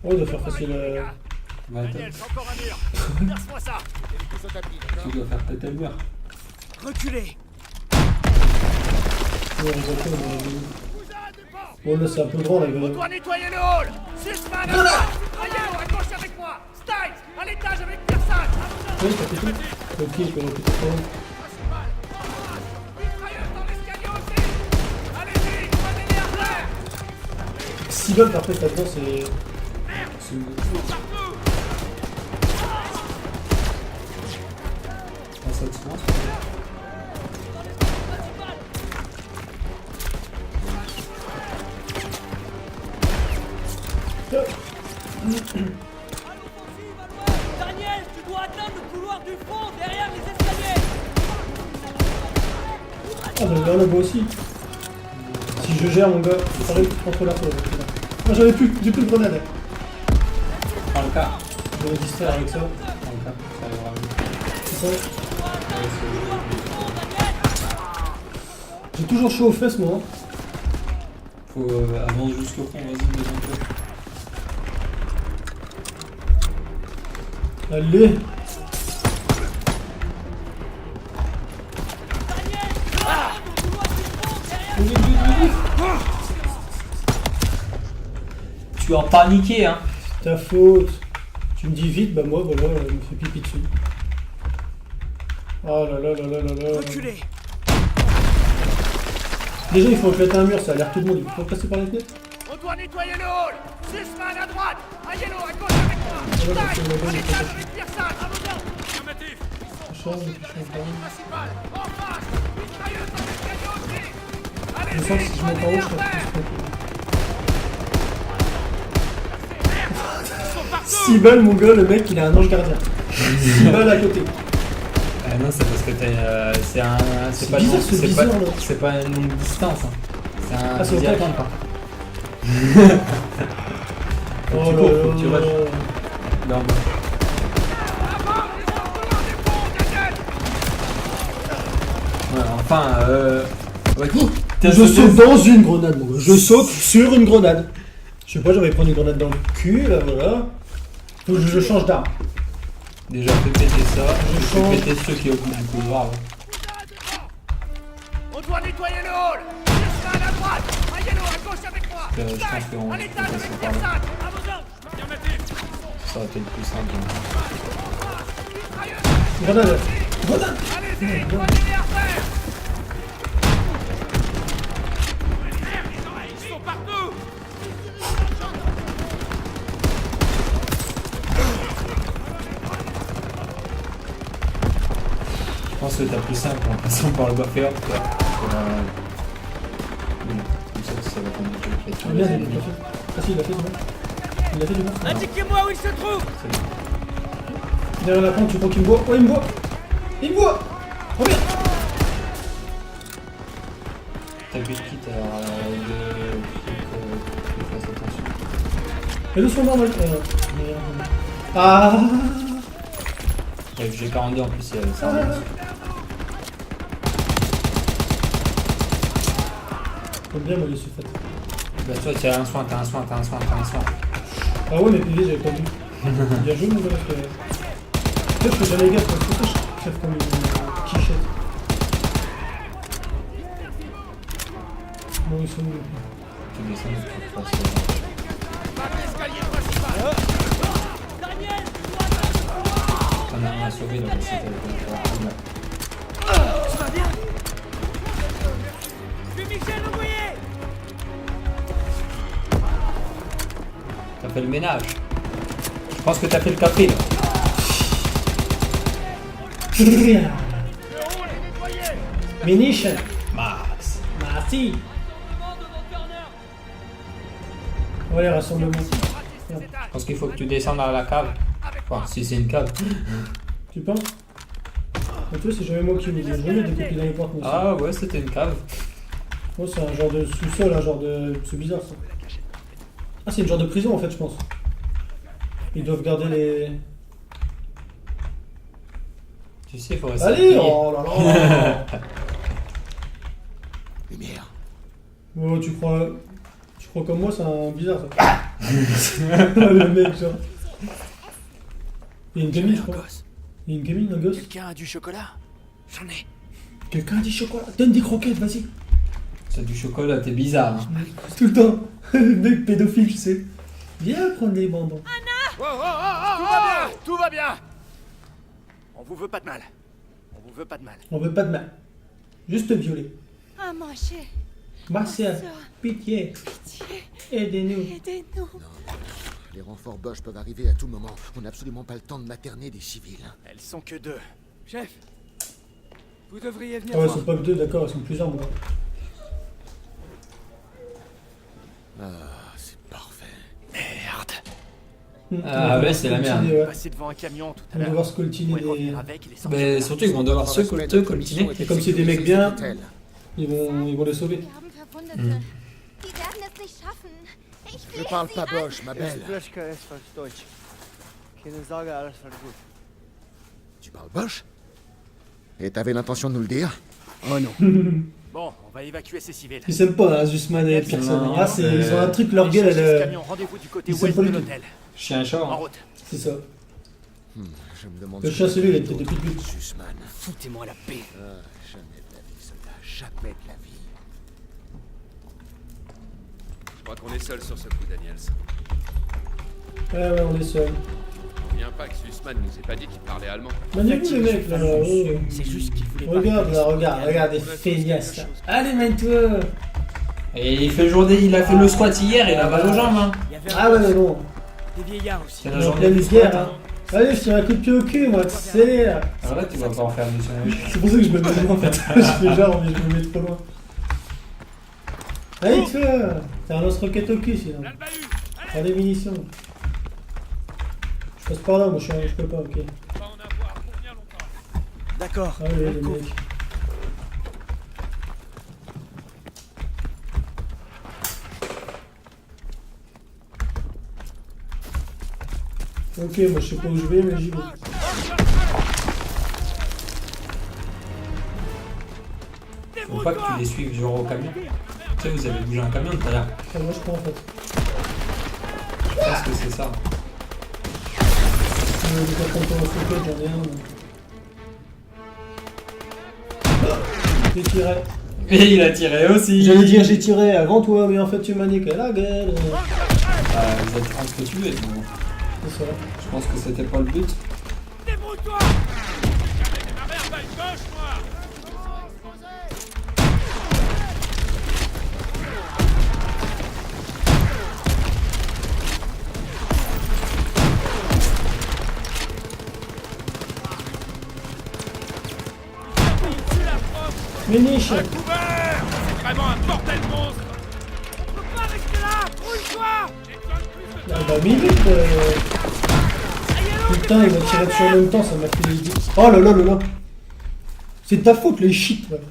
Speaker 2: Oh, il doit faire facile.
Speaker 1: 20
Speaker 5: Daniel, c'est encore un mur. Verse-moi ça. Et le pousse au tapis, d'accord?
Speaker 1: Tu dois faire péter le mur.
Speaker 6: Reculez.
Speaker 2: Ouais, on va faire, Oh là, c'est un peu grand là, il
Speaker 5: On
Speaker 2: va.
Speaker 5: doit nettoyer le hall. Sussman à droite. Ayello, à gauche avec moi. Stiles, à l'étage avec personne.
Speaker 2: Oui, ça fait tout. Ok, il peut répéter ça.
Speaker 5: Mitrailleuse dans l'escalier aussi. Allez-y, prenez-les à terre.
Speaker 2: 6 balles par tête là-dedans, c'est.
Speaker 1: Ah, ça te lance.
Speaker 6: Daniel, tu dois atteindre le couloir du fond, derrière les escaliers.
Speaker 2: Ah, j'en ai un là-bas aussi. Si je gère, mon gars, c'est pareil, contre la fois. Ah, j'ai plus de grenade.
Speaker 1: Prends le cas.
Speaker 2: Je vais me distraire avec ça.
Speaker 1: Prends le cas. Ça arrivera mieux.
Speaker 2: C'est ça.
Speaker 1: Ouais,
Speaker 2: J'ai toujours chaud aux fesses, moi.
Speaker 1: faut avancer jusqu'au fond, vas-y, mets un peu.
Speaker 2: Allez.
Speaker 1: Tu es en paniqué, hein.
Speaker 2: Ta faute. Tu me dis vite, bah moi, voilà, il me fait pipi dessus. Oh là là là là là là.
Speaker 6: Reculez.
Speaker 2: Déjà, il faut éclater un mur, ça a l'air tout le monde. Il faut passer par les fenêtres.
Speaker 5: On doit nettoyer le hall. Sussman à droite. Ayello, à gauche avec moi.
Speaker 2: Voilà, c'est
Speaker 5: Stiles,
Speaker 2: le bon,
Speaker 5: à
Speaker 2: il
Speaker 5: l'étage
Speaker 2: faut
Speaker 5: avec personne. À vos ordres.
Speaker 8: Affirmatif.
Speaker 2: Change, change.
Speaker 5: Principal, en face. Mitrailleuse dans l'escalier aussi.
Speaker 2: Je sens que
Speaker 5: Allez-y,
Speaker 2: si je monte en haut,
Speaker 5: prenez-les
Speaker 2: je
Speaker 5: à
Speaker 2: serai
Speaker 5: terre.
Speaker 2: plus 6 balles, mon gars, le mec, il a un ange gardien. 6 balles à côté.
Speaker 1: Ah non, c'est parce que t'es. C'est un.
Speaker 2: C'est
Speaker 1: pas
Speaker 2: bizarre,
Speaker 1: long-
Speaker 2: ce
Speaker 1: c'est
Speaker 2: viseur,
Speaker 1: pas,
Speaker 2: là.
Speaker 1: c'est pas une longue distance. Hein. C'est un.
Speaker 2: Ah, c'est au
Speaker 1: diagramme,
Speaker 2: tac.
Speaker 1: quoi.
Speaker 2: Oh
Speaker 1: tu
Speaker 2: là
Speaker 1: cours,
Speaker 2: là
Speaker 1: faut que tu
Speaker 2: là
Speaker 1: rushes.
Speaker 2: là.
Speaker 1: Non, ouais, enfin, ouais, t'as
Speaker 2: Je
Speaker 1: sauté-
Speaker 2: saute dans une grenade, mon gars. Je saute sur une grenade. Je sais pas, j'avais prendre une grenade dans le cul, là, voilà. Faut que je change d'arme.
Speaker 1: Déjà, fais péter ça.
Speaker 2: Je
Speaker 1: Fais
Speaker 2: change.
Speaker 1: péter ceux qui occupent du couloir. Là.
Speaker 5: On doit nettoyer le hall. Sussman à droite. Ayello, à gauche avec moi.
Speaker 1: Je pense
Speaker 5: Stiles,
Speaker 1: qu'on
Speaker 5: à
Speaker 1: peut
Speaker 5: l'étage
Speaker 1: passer
Speaker 5: avec
Speaker 1: par là.
Speaker 5: personne. À vos ordres.
Speaker 8: Affirmatif.
Speaker 1: Ça aurait été le plus simple.
Speaker 2: Grenade. Grenade.
Speaker 5: Allez-y, prenez-les à terre.
Speaker 8: Ils sont partout.
Speaker 1: Je pense que t'as plus simple en passant par le buffer. Quoi. Comme ça va tomber
Speaker 2: Ah, bien, il l'a fait. Ah si, il l'a fait, c'est bon. Il l'a fait, du coup.
Speaker 6: Indiquez-moi où il se trouve.
Speaker 2: Derrière la plante, tu crois qu'il me voit? Oh, il me voit. Il me voit. Reviens.
Speaker 1: T'as plus de kit alors fais attention.
Speaker 2: Et le son normal. Ah.
Speaker 1: J'ai 42 en plus, il y a ça.
Speaker 2: J'aime bien moi les sulfates.
Speaker 1: Bah toi t'as un soin, t'as un soin.
Speaker 2: Ah ouais mais PV j'avais pas vu. Bien joué mon gars parce que... En fait je fais jamais gaffe, c'est pour ça que je crève comme une quichette. Bon ils sont où?
Speaker 1: Tu descends de toute façon.
Speaker 5: Pas l'escalier principal.
Speaker 1: T'en as un à sauver là aussi, t'as
Speaker 6: Tu vas bien? Je suis Michel Ouvrier.
Speaker 1: T'as fait le ménage. Je pense que t'as fait le café là.
Speaker 2: Munition.
Speaker 1: Max.
Speaker 2: Merci. Ouais rassemblement.
Speaker 1: Je pense qu'il faut que tu descendes à la cave. Enfin, si c'est une cave.
Speaker 2: Tu penses? Mais tu vois c'est jamais moi qui vous dis, je remets des copies dans les portes moi aussi.
Speaker 1: Ah ouais, c'était une cave.
Speaker 2: Oh, c'est un genre de sous-sol, un genre de... C'est bizarre ça. Ah, c'est une genre de prison en fait, je pense. Ils doivent garder les...
Speaker 1: Tu sais, il faut rester.
Speaker 2: Allez, oh là là.
Speaker 7: Lumière.
Speaker 2: Oh, tu crois comme moi, c'est un bizarre ça. Le mec, genre. Il y a une gamine, je crois. Il y a une gamine, un gosse.
Speaker 4: Quelqu'un a du chocolat? J'en ai.
Speaker 2: Quelqu'un a dit chocolat. Donne des croquettes, vas-y.
Speaker 1: C'est du chocolat, t'es bizarre. Hein.
Speaker 2: Tout le temps. Le mec pédophile, tu sais. Viens prendre les bonbons.
Speaker 5: Oh, oh, oh, oh, oh.
Speaker 4: Tout va bien. On vous veut pas de mal. On vous veut pas de mal.
Speaker 2: On veut pas de mal. Juste te violer.
Speaker 9: À manger.
Speaker 2: Ma sœur, pitié.
Speaker 9: Pitié.
Speaker 2: Aidez-nous.
Speaker 9: Aidez-nous.
Speaker 7: Les renforts Bosch peuvent arriver à tout moment. On n'a absolument pas le temps de materner des civils.
Speaker 4: Elles sont que deux.
Speaker 6: Chef, vous devriez venir
Speaker 2: Ah ouais, ils
Speaker 6: voir.
Speaker 2: sont pas que deux, d'accord, ils sont plusieurs, moi.
Speaker 7: Ah, c'est parfait.
Speaker 4: Merde.
Speaker 1: Ah ouais, c'est la merde.
Speaker 2: Ouais.
Speaker 4: Passer devant un camion tout
Speaker 2: On
Speaker 4: à
Speaker 2: va
Speaker 4: l'heure.
Speaker 2: devoir se coltiner
Speaker 4: On
Speaker 2: des...
Speaker 4: revenir avec et les sortir.
Speaker 1: Mais surtout, ils vont devoir se coltiner.
Speaker 2: Et comme c'est des mecs bien, ils vont les sauver.
Speaker 9: Wir haben Verwundete. Die werden es nicht schaffen. Ich
Speaker 7: Je
Speaker 9: flehe
Speaker 7: parle
Speaker 9: sie
Speaker 7: pas
Speaker 9: an.
Speaker 7: Bosch, ma belle.
Speaker 6: Deutsch. Keine Sorge, alles wird gut.
Speaker 7: Tu parles Bosch? Et t'avais l'intention de nous le dire?
Speaker 4: Oh non. Bon, on va évacuer ces civils.
Speaker 2: Ils s'aiment pas, hein, Zussman et personne.
Speaker 1: Non,
Speaker 2: Ah, ils ont un truc, leur gueule,
Speaker 4: Cherchez ce
Speaker 2: elle...
Speaker 4: camion, rendez-vous du côté
Speaker 2: ils s'aiment
Speaker 4: ouest
Speaker 2: pas
Speaker 4: de
Speaker 2: du tout.
Speaker 4: l'hôtel.
Speaker 1: Chien chat.
Speaker 4: En
Speaker 1: Hein.
Speaker 4: route.
Speaker 2: C'est ça.
Speaker 7: Je me demande
Speaker 2: Le chien, c'est lui, il est peut-être depuis le but.
Speaker 7: Sussman.
Speaker 4: Foutez-moi la paix.
Speaker 7: Jamais de la vie, soldat. Jamais de la vie.
Speaker 10: Je crois qu'on est seul sur ce coup, Daniels.
Speaker 2: Ouais, on est seuls.
Speaker 10: Bien pas que Sussman nous ait pas dit qu'il parlait allemand.
Speaker 2: Magnifique le mec, là. Oh.
Speaker 4: C'est juste qu'il voulait pas.
Speaker 2: Regarde, là, regarde les feignasses, là. Allez, mène-toi.
Speaker 1: Et il fait il a fait le squat hier, il a mal aux jambes. Hein.
Speaker 6: Il y avait
Speaker 2: Ah ouais, mais bon.
Speaker 6: des vieillards aussi.
Speaker 1: C'est
Speaker 2: On
Speaker 1: la
Speaker 2: est en
Speaker 1: journée
Speaker 2: pleine
Speaker 1: du squat.
Speaker 2: guerre, hein. Allez, je tire un coup de pied au cul, moi, c'est...
Speaker 1: Alors là, tu vas pas en faire du sandwich.
Speaker 2: C'est pour ça que je me mets loin, en fait. Je fais genre, mais je me mets trop loin. Allez, toi. T'as un lance-roquette au cul, sinon. Prends des munitions. Je passe par là, moi, je peux pas, ok.
Speaker 6: D'accord.
Speaker 2: Ah oui, les mecs. Ok, moi je sais pas où je vais, mais j'y vais.
Speaker 1: Faut pas que tu les suives genre au camion. Tu sais, vous avez bougé un camion tout à l'heure.
Speaker 2: Ah, moi je prends en fait.
Speaker 1: Je pense que c'est ça.
Speaker 2: J'ai pas compté en socket, j'en ai un. J'ai tiré.
Speaker 1: Et il a tiré aussi.
Speaker 2: J'allais dire j'ai tiré avant toi, mais en fait tu m'as niqué la gueule.
Speaker 1: Vous êtes en train de tuer. Bon.
Speaker 2: C'est ça.
Speaker 1: Je pense que c'était pas le but.
Speaker 5: Débrouille-toi. Jamais démarré un bail gauche, moi.
Speaker 2: Munition.
Speaker 5: Couvert. C'est vraiment un bordel monstre. On peut pas rester là. Brouille-toi. J'ai besoin de plus de
Speaker 2: Ah bah minute. Putain, il m'a tiré dessus en même temps, ça m'a fait les idées. Oh là là là là. C'est de ta faute les shit, ouais.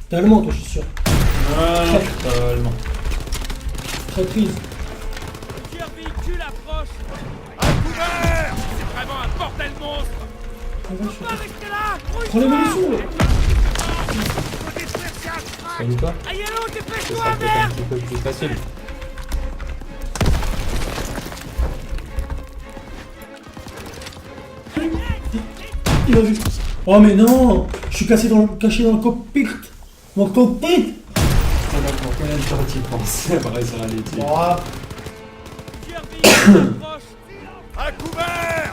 Speaker 2: T'es allemand toi, je suis sûr.
Speaker 1: Ah non, pas allemand.
Speaker 2: Traîtrise.
Speaker 5: Plusieurs véhicules approchent. Un couvert. C'est vraiment un bordel monstre.
Speaker 2: Ah,
Speaker 5: On peut pas rester là.
Speaker 2: Prends les munitions là.
Speaker 5: Faut détruire ces astrales.
Speaker 1: Comme quoi,
Speaker 6: Aïe, allô,
Speaker 1: ce
Speaker 6: dépêche-toi,
Speaker 1: sera peut-être un
Speaker 6: merde!
Speaker 1: petit peu plus facile.
Speaker 2: Il a vu. Oh mais non, je suis caché dans le cockpit. Mon cockpit.
Speaker 1: Pour combien de temps tu penses à réussir à les tuer?
Speaker 2: Oh,
Speaker 6: Pierre proche!
Speaker 5: À couvert!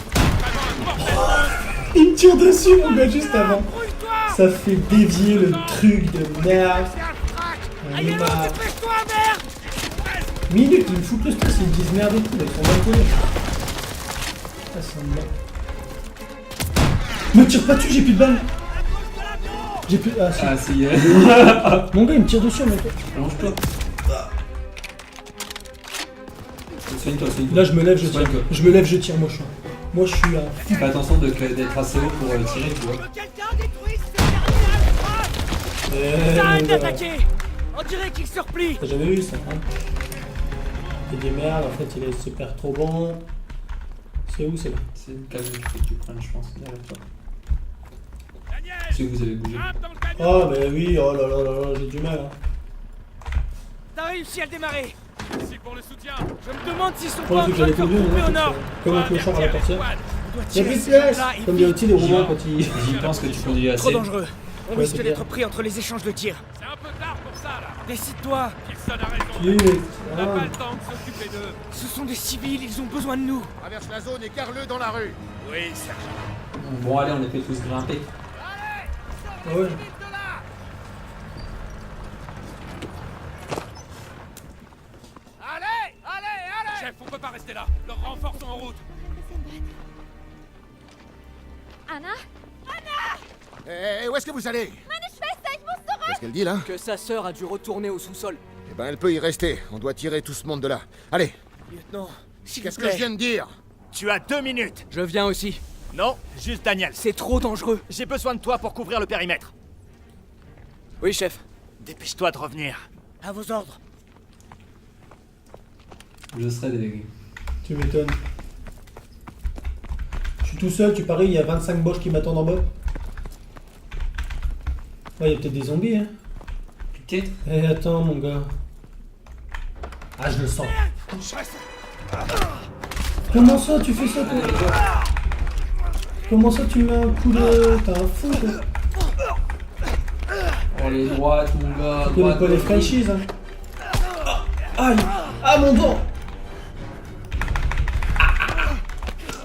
Speaker 2: il me tire dessus mon gars juste avant.
Speaker 6: Brouille-toi!
Speaker 2: Ça fait dévier le truc de merde.
Speaker 6: Aïe, allô, dépêche-toi, merde!
Speaker 2: Minute, ils me foutent le stress, ils me disent merde et tout, ils sont mal collés. Ah, c'est une merde. Me tire pas dessus, j'ai plus de balles. J'ai plus. Ah, si.
Speaker 1: Ah si,
Speaker 2: Mon gars, il me tire dessus, mec.
Speaker 1: allonge-toi. Soigne-toi, soigne-toi.
Speaker 2: Là, je me lève, je tire.
Speaker 1: Soigne-toi.
Speaker 2: Je me lève, je tire, moi je suis à.
Speaker 1: Fais attention d'être assez haut pour tirer, tu vois.
Speaker 6: Quelqu'un détruise ce dernier
Speaker 2: Mon
Speaker 6: Arrête
Speaker 2: gars.
Speaker 6: d'attaquer! On dirait qu'il se replie!
Speaker 2: T'as jamais vu ça, hein? C'est des merdes, en fait, il est super trop bon. C'est où, c'est là?
Speaker 1: C'est le camion qui fait que tu prennes, je pense, derrière toi.
Speaker 5: Daniel!
Speaker 1: Si vous avez bougé.
Speaker 5: Grimpe dans le camion!
Speaker 2: Oh, mais oui, oh là là là là, j'ai du mal, hein.
Speaker 6: T'as réussi à le démarrer!
Speaker 5: Merci pour le soutien!
Speaker 6: Je me demande s'ils sont
Speaker 2: Je
Speaker 6: pas en
Speaker 2: pensais que
Speaker 6: train de
Speaker 2: j'allais
Speaker 6: se
Speaker 2: tomber,
Speaker 6: regrouper au
Speaker 2: hein,
Speaker 6: nord!
Speaker 2: comme un clochard à la portière.
Speaker 6: On doit
Speaker 2: Il y a
Speaker 6: tirer
Speaker 2: plus de
Speaker 6: ces
Speaker 2: place
Speaker 6: gens-là et
Speaker 2: comme dit
Speaker 6: vite.
Speaker 2: aussi les Roumains quand ils.
Speaker 1: J'y pense que tu conduis
Speaker 6: Trop
Speaker 1: assez.
Speaker 6: dangereux! On
Speaker 2: Ouais,
Speaker 6: risque
Speaker 2: c'est
Speaker 6: d'être
Speaker 2: bien.
Speaker 6: pris entre les échanges de tirs.
Speaker 5: C'est un peu tard pour ça, là!
Speaker 6: Décide-toi!
Speaker 5: Kilson a raison!
Speaker 2: Oui,
Speaker 5: On n'a pas
Speaker 2: ah.
Speaker 5: le temps de s'occuper d'eux!
Speaker 6: Ce sont des civils, ils ont besoin de nous!
Speaker 7: Traverse la zone et carre-le dans la rue.
Speaker 5: Oui, sergent!
Speaker 1: Bon, allez, on est fait tous grimper.
Speaker 2: Ah ouais.
Speaker 5: Allez! Allez! Allez! Chef, on peut pas rester là! Leurs renforts sont en route!
Speaker 9: Anna?
Speaker 7: Eh, où est-ce que vous allez?
Speaker 9: Meine Schwester, ich muss zurück!
Speaker 7: Qu'est-ce qu'elle dit là?
Speaker 3: Que sa sœur a dû retourner au sous-sol.
Speaker 7: Eh ben, elle peut y rester. On doit tirer tout ce monde de là. Allez,
Speaker 6: Lieutenant, s'il vous
Speaker 7: qu'est-ce que je
Speaker 6: plaît.
Speaker 7: viens de dire?
Speaker 8: Tu as 2 minutes.
Speaker 3: Je viens aussi.
Speaker 8: Non, juste Daniel.
Speaker 3: C'est trop dangereux.
Speaker 8: J'ai besoin de toi pour couvrir le périmètre.
Speaker 3: Oui, chef.
Speaker 8: Dépêche-toi de revenir.
Speaker 6: À vos ordres.
Speaker 1: Je serai délégué.
Speaker 2: Tu m'étonnes. Je suis tout seul, tu paries, il y a 25 boches qui m'attendent en bas. Ouais, il y a peut-être des zombies, hein.
Speaker 1: Peut-être.
Speaker 2: Eh, attends, mon gars. Ah, je le sens. Comment ça, tu fais ça, toi? Comment ça, tu me mets un coup de. T'as un fou, toi.
Speaker 1: Oh, les droites, mon gars.
Speaker 2: Tu connais
Speaker 1: droite,
Speaker 2: pas les
Speaker 1: gauche.
Speaker 2: franchises, hein. Aïe! Ah, mon dent!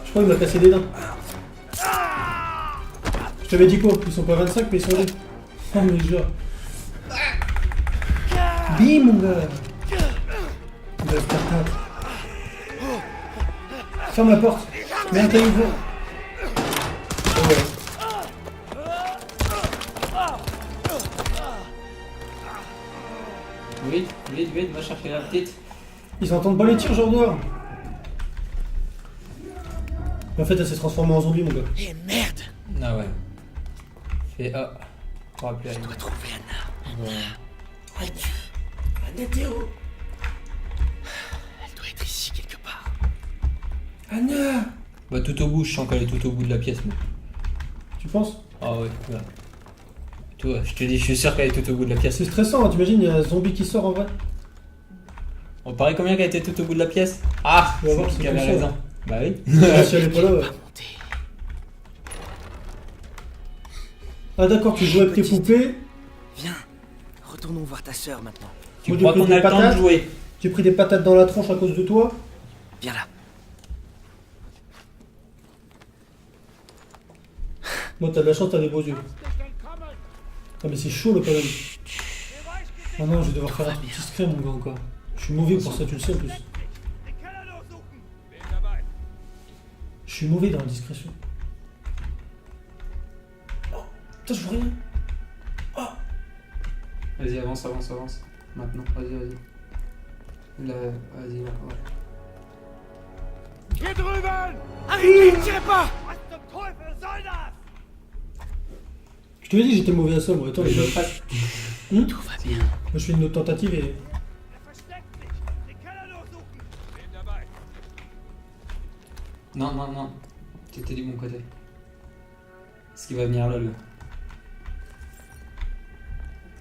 Speaker 2: Je crois qu'il m'a cassé des dents. Je t'avais dit quoi? Ils sont pas 25, mais ils sont 2. Oh, mais genre. Bim, mon gars! Il va se faire tape. Ferme la porte. Mets un taille ouvert. Oh, ouais.
Speaker 1: Vite, vite, vite, va chercher la petite.
Speaker 2: Ils entendent pas les tirs, genre dehors. Mais en fait, elle s'est transformée en zombie, mon gars.
Speaker 6: Eh merde!
Speaker 1: Ah ouais. Fais A. Pour appeler
Speaker 6: Je dois trouver Anna.
Speaker 1: Ouais.
Speaker 2: Anna, t'es où?
Speaker 6: Elle doit être ici quelque part.
Speaker 2: Anna!
Speaker 1: Bah tout au bout, je sens qu'elle est tout au bout de la pièce, moi.
Speaker 2: Tu penses?
Speaker 1: Ah ouais, ouais. Toi, je te dis, je suis sûr qu'elle est tout au bout de la pièce.
Speaker 2: C'est stressant, hein, t'imagines, il y a un zombie qui sort en vrai.
Speaker 1: On paraît combien qu'elle était tout au bout de la pièce? Ah,
Speaker 2: Tu vas voir,
Speaker 1: c'est
Speaker 2: c'est
Speaker 1: qui avait
Speaker 2: comme ça.
Speaker 1: raison. Bah oui.
Speaker 2: Ah, si elle est pas là, ouais. Ah d'accord, tu joues avec tes
Speaker 6: Petite.
Speaker 2: poupées.
Speaker 6: Viens, retournons voir ta sœur maintenant.
Speaker 1: Tu
Speaker 2: Moi,
Speaker 1: crois
Speaker 2: j'ai
Speaker 1: qu'on
Speaker 2: pris
Speaker 1: a le
Speaker 2: des
Speaker 1: temps de
Speaker 2: patates.
Speaker 1: jouer?
Speaker 2: J'ai pris des patates dans la tronche à cause de toi.
Speaker 6: Viens là.
Speaker 2: Moi, t'as de la chance, t'as des beaux yeux. Ah mais c'est chaud le problème. Oh non, je vais devoir faire un truc discret, mon gars, encore. Je suis mauvais pour ça, tu le sais en plus. Je suis mauvais dans la discrétion. Oh, putain, je vois rien.
Speaker 1: Vas-y, avance, avance, avance. Maintenant, vas-y, vas-y. Là, vas-y, là, ouais.
Speaker 5: Hier drüben!
Speaker 6: Arrêtez, tirez pas!
Speaker 5: Was zum Teufel soll das?
Speaker 2: Je te l'ai dit, j'étais mauvais à ça, moi. Attends, les gars.
Speaker 6: Tout va bien.
Speaker 2: Moi, je fais une autre tentative et.
Speaker 5: Er versteckt sich! Den Keller durchsuchen! Bin dabei!
Speaker 1: Non, non, non. T'étais du bon côté. Ce qui va venir là, le.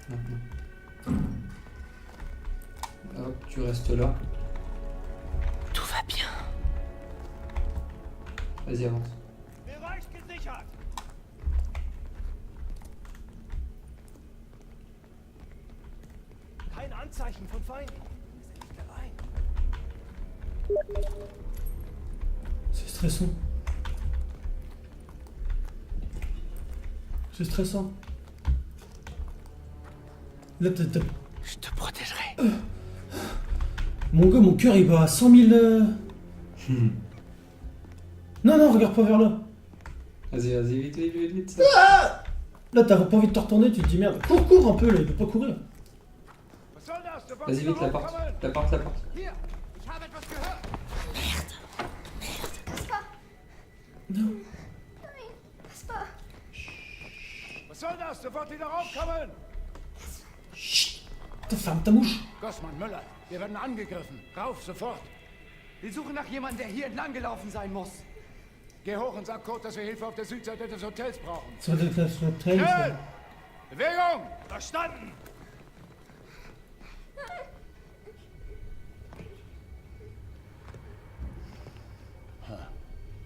Speaker 1: Maintenant. Hop, tu restes là.
Speaker 3: Tout va bien.
Speaker 1: Vas-y, avance.
Speaker 6: Bereich gesichert! Kein Anzeichen von Feinden. Wir sind nicht allein.
Speaker 2: C'est stressant. C'est stressant. Là,
Speaker 3: Je te protégerai.
Speaker 2: Mon gars, mon cœur il bat à 100 000. Non, non, regarde pas vers là.
Speaker 1: Vas-y, vite, vite, vite, vite.
Speaker 2: Là, t'as pas envie de te retourner, tu te dis merde. Cours un peu là, il peut pas courir.
Speaker 1: Vas-y, vite, la porte. La porte.
Speaker 9: Kaspar!
Speaker 2: Non.
Speaker 9: Nein, Kaspar!
Speaker 8: Was soll das? Sofort wieder raufkommen!
Speaker 2: Chut. Ferme ta bouche.
Speaker 8: Gossmann, Müller, wir werden angegriffen. Rauf, sofort!
Speaker 6: Wir suchen nach jemandem, der hier entlang gelaufen sein muss.
Speaker 8: Geh hoch und sag Kurt, dass wir Hilfe auf der Südseite des Hotels brauchen.
Speaker 2: Ça va être un train,
Speaker 8: Schnell!
Speaker 2: ça.
Speaker 8: Bewegung! Verstanden!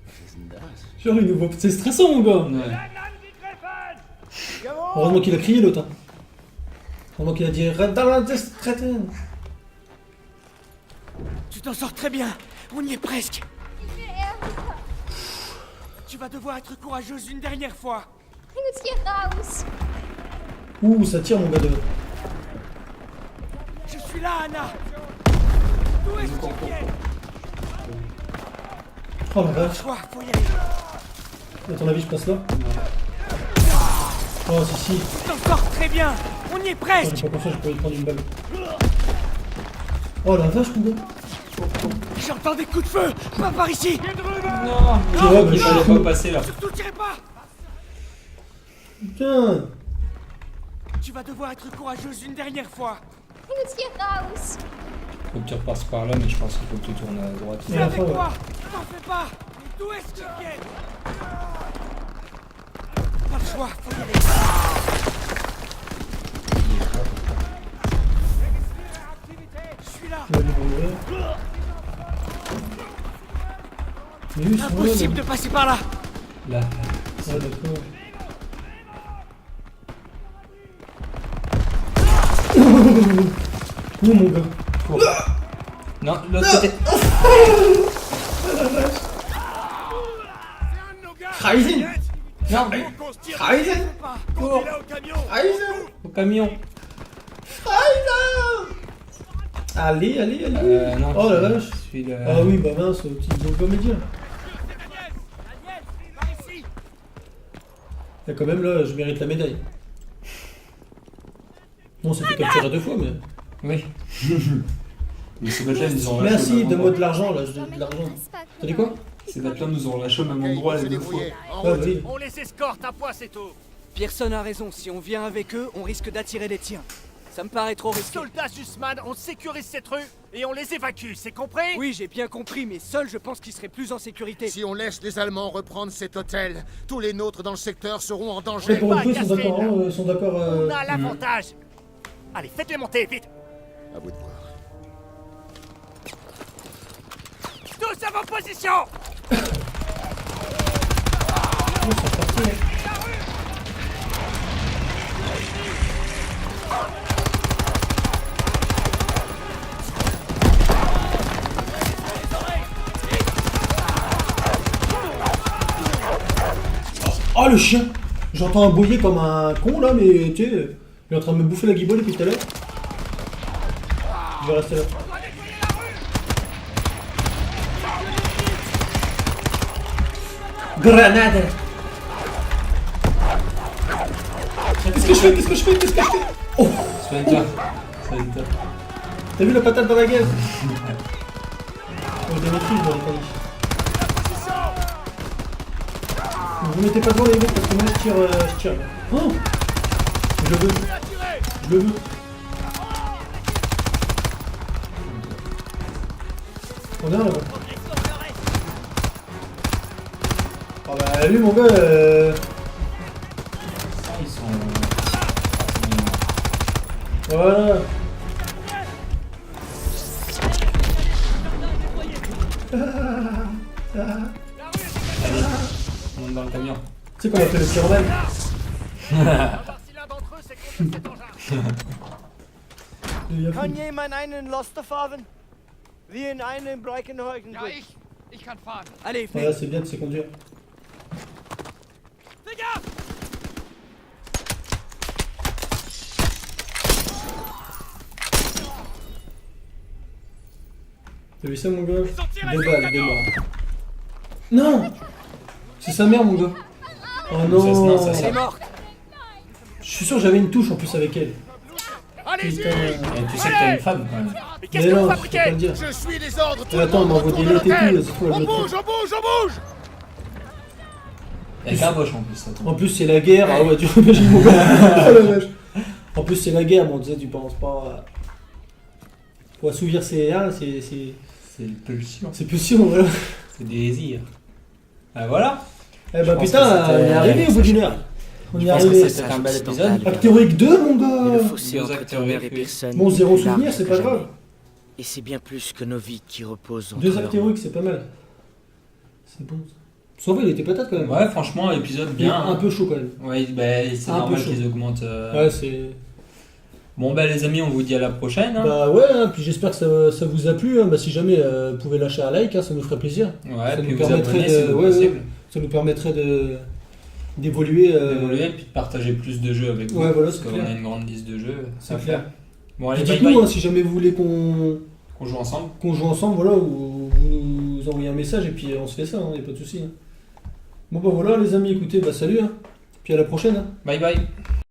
Speaker 3: Was ist denn das?
Speaker 2: Genre, il nous voit. C'est stressant, mon gars.
Speaker 1: Ouais.
Speaker 2: Heureusement qu'il a crié l'autre. Hein. Heureusement qu'il a dit Red dans la distraite.
Speaker 6: Tu t'en sors très bien. On y est presque.
Speaker 9: Ich will Erika.
Speaker 6: Tu vas devoir être courageuse une dernière fois.
Speaker 9: Bring uns hier raus.
Speaker 2: Ouh, ça tire, mon gars de.
Speaker 6: Je suis là, Anna. D'où est-ce qu'ils viennent?
Speaker 2: Oh la vache.
Speaker 6: Toi, faut y aller.
Speaker 2: À ton avis, je passe là? Oh, si.
Speaker 6: Tu t'en sors très bien. On y est
Speaker 2: Oh,
Speaker 6: presque.
Speaker 2: j'ai pas confiance, je pourrais lui prendre une balle. Oh la vache, mon gars.
Speaker 6: J'entends des coups de feu. Pas par ici.
Speaker 1: Non,
Speaker 2: Tu vois, bah,
Speaker 1: il
Speaker 2: je
Speaker 1: fallait
Speaker 2: suis
Speaker 1: pas
Speaker 2: fou.
Speaker 1: passer là.
Speaker 6: Surtout, tirez pas.
Speaker 2: Putain.
Speaker 6: Tu vas devoir être courageuse une dernière fois.
Speaker 9: Bring uns hier raus.
Speaker 1: Faut que tu repasses par là, mais je pense qu'il faut que tu tournes à droite.
Speaker 2: Et
Speaker 6: C'est
Speaker 2: à la
Speaker 6: avec
Speaker 2: fin, ouais.
Speaker 6: moi. T'en fais pas. Mais d'où est-ce qu'ils viennent? Pas le choix. Faut y aller. Je suis là.
Speaker 2: Tu vas lui mourir. Mais oui, c'est
Speaker 6: Impossible de passer par là.
Speaker 1: Là.
Speaker 2: Ouais, d'accord. Où, mon gars?
Speaker 1: Cours. Non, l'autre côté.
Speaker 2: Ryzen!
Speaker 1: Non,
Speaker 2: Ryzen!
Speaker 1: cours.
Speaker 2: Ryzen!
Speaker 1: Au camion.
Speaker 2: Allez.
Speaker 1: Non.
Speaker 2: Oh la vache!
Speaker 1: Celui-là.
Speaker 2: Ah oui, bah mince, petit bon comédien.
Speaker 6: Daniel, par ici.
Speaker 2: Et quand même, là, je mérite la médaille. Bon, ça fait capturer 2 fois, mais.
Speaker 1: Oui. Mais ces bêtes-là, ils nous ont
Speaker 2: Merci,
Speaker 1: lâché au même
Speaker 2: donne-moi de
Speaker 1: endroit.
Speaker 2: l'argent, là, je donne de l'argent. T'as dit quoi?
Speaker 1: Ces bêtes-là nous ont lâché au même endroit les 2 fois.
Speaker 2: Ouais, oui.
Speaker 6: On les escorte, un point, c'est tout.
Speaker 11: Pearson a raison, si on vient avec eux, on risque d'attirer les tiens. Ça me paraît trop risqué.
Speaker 6: Soldats Sussman, on sécurise cette rue et on les évacue, c'est compris?
Speaker 11: Oui, j'ai bien compris, mais seul, je pense qu'ils seraient plus en sécurité.
Speaker 7: Si on laisse les Allemands reprendre cet hôtel, tous les nôtres dans le secteur seront en
Speaker 2: Et
Speaker 7: danger.
Speaker 2: pour une fois, ils sont d'accord, hein, ils sont d'accord.
Speaker 6: On a l'avantage. Allez, faites-les monter, vite.
Speaker 7: À vous de voir.
Speaker 6: Tous à vos positions.
Speaker 2: Oh le chien! J'entends aboyer comme un con là, mais tu sais, il est en train de me bouffer la guibole depuis tout à l'heure. Je vais rester là. Grenade! Qu'est-ce que je fais? Oh!
Speaker 1: Soigne-toi.
Speaker 2: T'as vu la patate dans la gueule? Oh, je démaîtrise, je l'aurais pas dit. Vous mettez pas devant les mecs parce que moi je tire. Oh! Je le veux. On est là-bas. Oh bah lui mon gars
Speaker 1: Ils sont.
Speaker 2: Voilà.
Speaker 1: On monte dans le camion.
Speaker 2: Tu sais qu'on a fait le pyromane. Il y a fou.
Speaker 11: Kann jemand einen Laster fahren? Wie in einem Breckenhäusen.
Speaker 5: Ja, ich kann fahren.
Speaker 11: Allez,
Speaker 2: Voilà,
Speaker 11: flieg.
Speaker 2: c'est bien de se conduire.
Speaker 6: Fais gaffe!
Speaker 2: T'as vu ça, mon gars?
Speaker 6: Ils ont tiré
Speaker 2: Deux
Speaker 6: sur le
Speaker 2: balles,
Speaker 6: camion.
Speaker 2: deux morts. Non! C'est sa mère, mon gars. Oh non!
Speaker 1: Ça,
Speaker 11: Elle est morte.
Speaker 2: Je suis sûr que j'avais une touche en plus avec elle.
Speaker 5: Allez-y!
Speaker 2: Putain.
Speaker 1: Et tu sais que t'as une femme quand même.
Speaker 5: Mais qu'est-ce
Speaker 2: Mais
Speaker 5: que
Speaker 2: non,
Speaker 5: vous
Speaker 2: je peux pas le
Speaker 5: fabriquez?
Speaker 2: dire.
Speaker 5: Je suis les ordres, tout
Speaker 2: Mais
Speaker 5: le
Speaker 2: attends,
Speaker 5: monde
Speaker 2: on m'envoie
Speaker 5: retourne
Speaker 2: des
Speaker 5: à
Speaker 2: lettres et tout,
Speaker 5: l'hôtel.
Speaker 2: là, c'est quoi,
Speaker 5: On
Speaker 2: le
Speaker 5: bouge,
Speaker 2: truc.
Speaker 5: on bouge, on bouge!
Speaker 1: Elle caboche en plus, attends.
Speaker 2: En plus, c'est la guerre. Ah ouais, tu imagines mon gars. Oh la vache. En plus, c'est la guerre, bon, tu sais, tu penses pas. Pour assouvir ses. Ah, c'est.
Speaker 1: C'est une pulsion.
Speaker 2: C'est plus sûr, voilà.
Speaker 1: C'est des désirs. Ah voilà.
Speaker 2: Eh bah
Speaker 1: Je pense
Speaker 2: putain,
Speaker 1: que
Speaker 2: on est
Speaker 1: c'était-
Speaker 2: arrivé au bout d'une heure. On
Speaker 1: Je
Speaker 2: est
Speaker 1: pense que
Speaker 2: arrivé.
Speaker 1: c'était un bel épisode.
Speaker 2: Acte héroïque 2, mon
Speaker 3: Mais le
Speaker 2: gars.
Speaker 3: fossé
Speaker 1: Deux
Speaker 3: entre
Speaker 1: acteurs
Speaker 3: Turner et
Speaker 1: vécus.
Speaker 3: Pearson.
Speaker 2: Bon, zéro
Speaker 3: est plus large
Speaker 2: souvenir, c'est
Speaker 3: que
Speaker 2: pas
Speaker 3: jamais.
Speaker 2: grave.
Speaker 3: Et c'est bien plus que nos vies qui reposent entre
Speaker 2: Deux
Speaker 3: leurs
Speaker 2: actes
Speaker 3: mains.
Speaker 2: héroïques, c'est pas mal. C'est bon. Sauf il était patate quand même.
Speaker 1: Ouais, franchement, épisode
Speaker 2: Il est
Speaker 1: bien.
Speaker 2: un peu chaud quand même.
Speaker 1: Ouais, bah, c'est
Speaker 2: Un peu
Speaker 1: normal
Speaker 2: chaud.
Speaker 1: qu'ils augmentent.
Speaker 2: Ouais, c'est.
Speaker 1: Bon, bah, les amis, on vous dit à la prochaine. Hein.
Speaker 2: Bah ouais, hein, puis j'espère que ça vous a plu. Hein. Bah, si jamais vous pouvez lâcher un like, hein, ça nous ferait plaisir.
Speaker 1: Ouais,
Speaker 2: ça
Speaker 1: puis
Speaker 2: nous
Speaker 1: vous
Speaker 2: permettrait
Speaker 1: abonner
Speaker 2: de-
Speaker 1: si
Speaker 2: ouais,
Speaker 1: possible.
Speaker 2: Ça nous permettrait d'évoluer.
Speaker 1: D'évoluer, puis de partager plus de jeux avec vous.
Speaker 2: Ouais, voilà,
Speaker 1: parce
Speaker 2: c'est
Speaker 1: qu'on
Speaker 2: clair.
Speaker 1: a une grande liste de jeux.
Speaker 2: C'est
Speaker 1: à
Speaker 2: clair.
Speaker 1: faire. Bon,
Speaker 2: Puis
Speaker 1: allez, bye
Speaker 2: dites-nous
Speaker 1: bye.
Speaker 2: hein, si jamais vous voulez qu'on
Speaker 1: On joue ensemble.
Speaker 2: joue ensemble, voilà, ou vous nous envoyez un message et puis on se fait ça, y a pas de souci. Hein. Bon bah voilà les amis, écoutez, bah salut, hein. Puis à la prochaine. Hein.
Speaker 1: Bye bye.